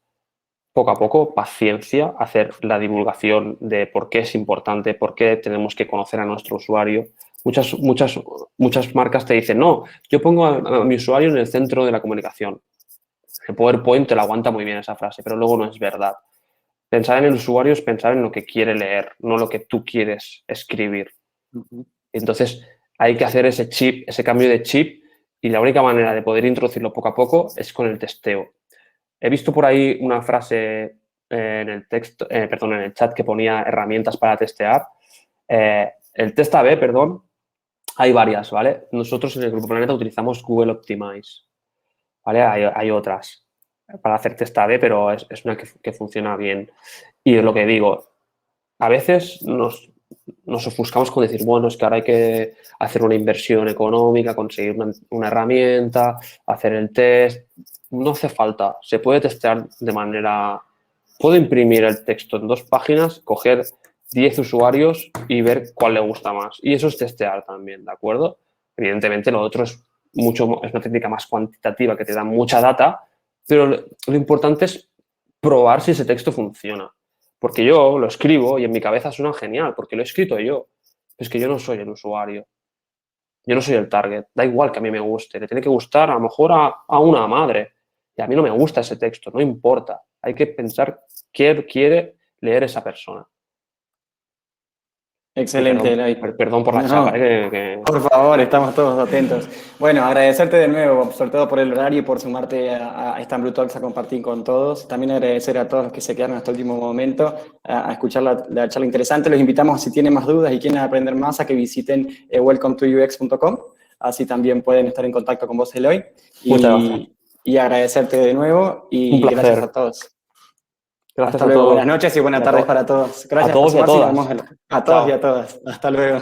poco a poco, paciencia, hacer la divulgación de por qué es importante, por qué tenemos que conocer a nuestro usuario. Muchas marcas te dicen, no, yo pongo a mi usuario en el centro de la comunicación. El PowerPoint te lo aguanta muy bien esa frase, pero luego no es verdad. Pensar en el usuario es pensar en lo que quiere leer, no lo que tú quieres escribir. Entonces, hay que hacer ese chip, ese cambio de chip, y la única manera de poder introducirlo poco a poco es con el testeo. He visto por ahí una frase en el texto, perdón, en el chat que ponía herramientas para testear. El test A/B, perdón, hay varias, ¿vale? Nosotros en el Grupo Planeta utilizamos Google Optimize, ¿vale? Hay otras para hacer test A/B, pero es una que funciona bien. Y es lo que digo, a veces nos ofuscamos con decir, bueno, es que ahora hay que hacer una inversión económica, conseguir una herramienta, hacer el test. No hace falta. Se puede testear de manera... Puedo imprimir el texto en 2 páginas, coger 10 usuarios y ver cuál le gusta más. Y eso es testear también, ¿de acuerdo? Evidentemente, lo otro es una técnica más cuantitativa que te da mucha data, pero lo importante es probar si ese texto funciona. Porque yo lo escribo y en mi cabeza suena genial, porque lo he escrito yo. Es que yo no soy el usuario. Yo no soy el target. Da igual que a mí me guste. Le tiene que gustar a lo mejor a una madre. Y a mí no me gusta ese texto. No importa. Hay que pensar qué quiere leer esa persona. Excelente, Eloy. Perdón por la No, chapa. por favor, estamos todos atentos. Bueno, agradecerte de nuevo, sobre todo por el horario y por sumarte a Istanbul Talks a compartir con todos. También agradecer a todos los que se quedaron hasta el último momento a escuchar la charla interesante. Los invitamos, si tienen más dudas y quieren aprender más, a que visiten welcometoux.com. Así también pueden estar en contacto con vos, Eloy. Muchas gracias. Y agradecerte de nuevo y Un placer. gracias a todos. Gracias Hasta a luego. todos. Buenas noches y buenas tardes para todos. Gracias a todos por y a sumarse y todas. nos vemos a todos y a todas. Hasta luego.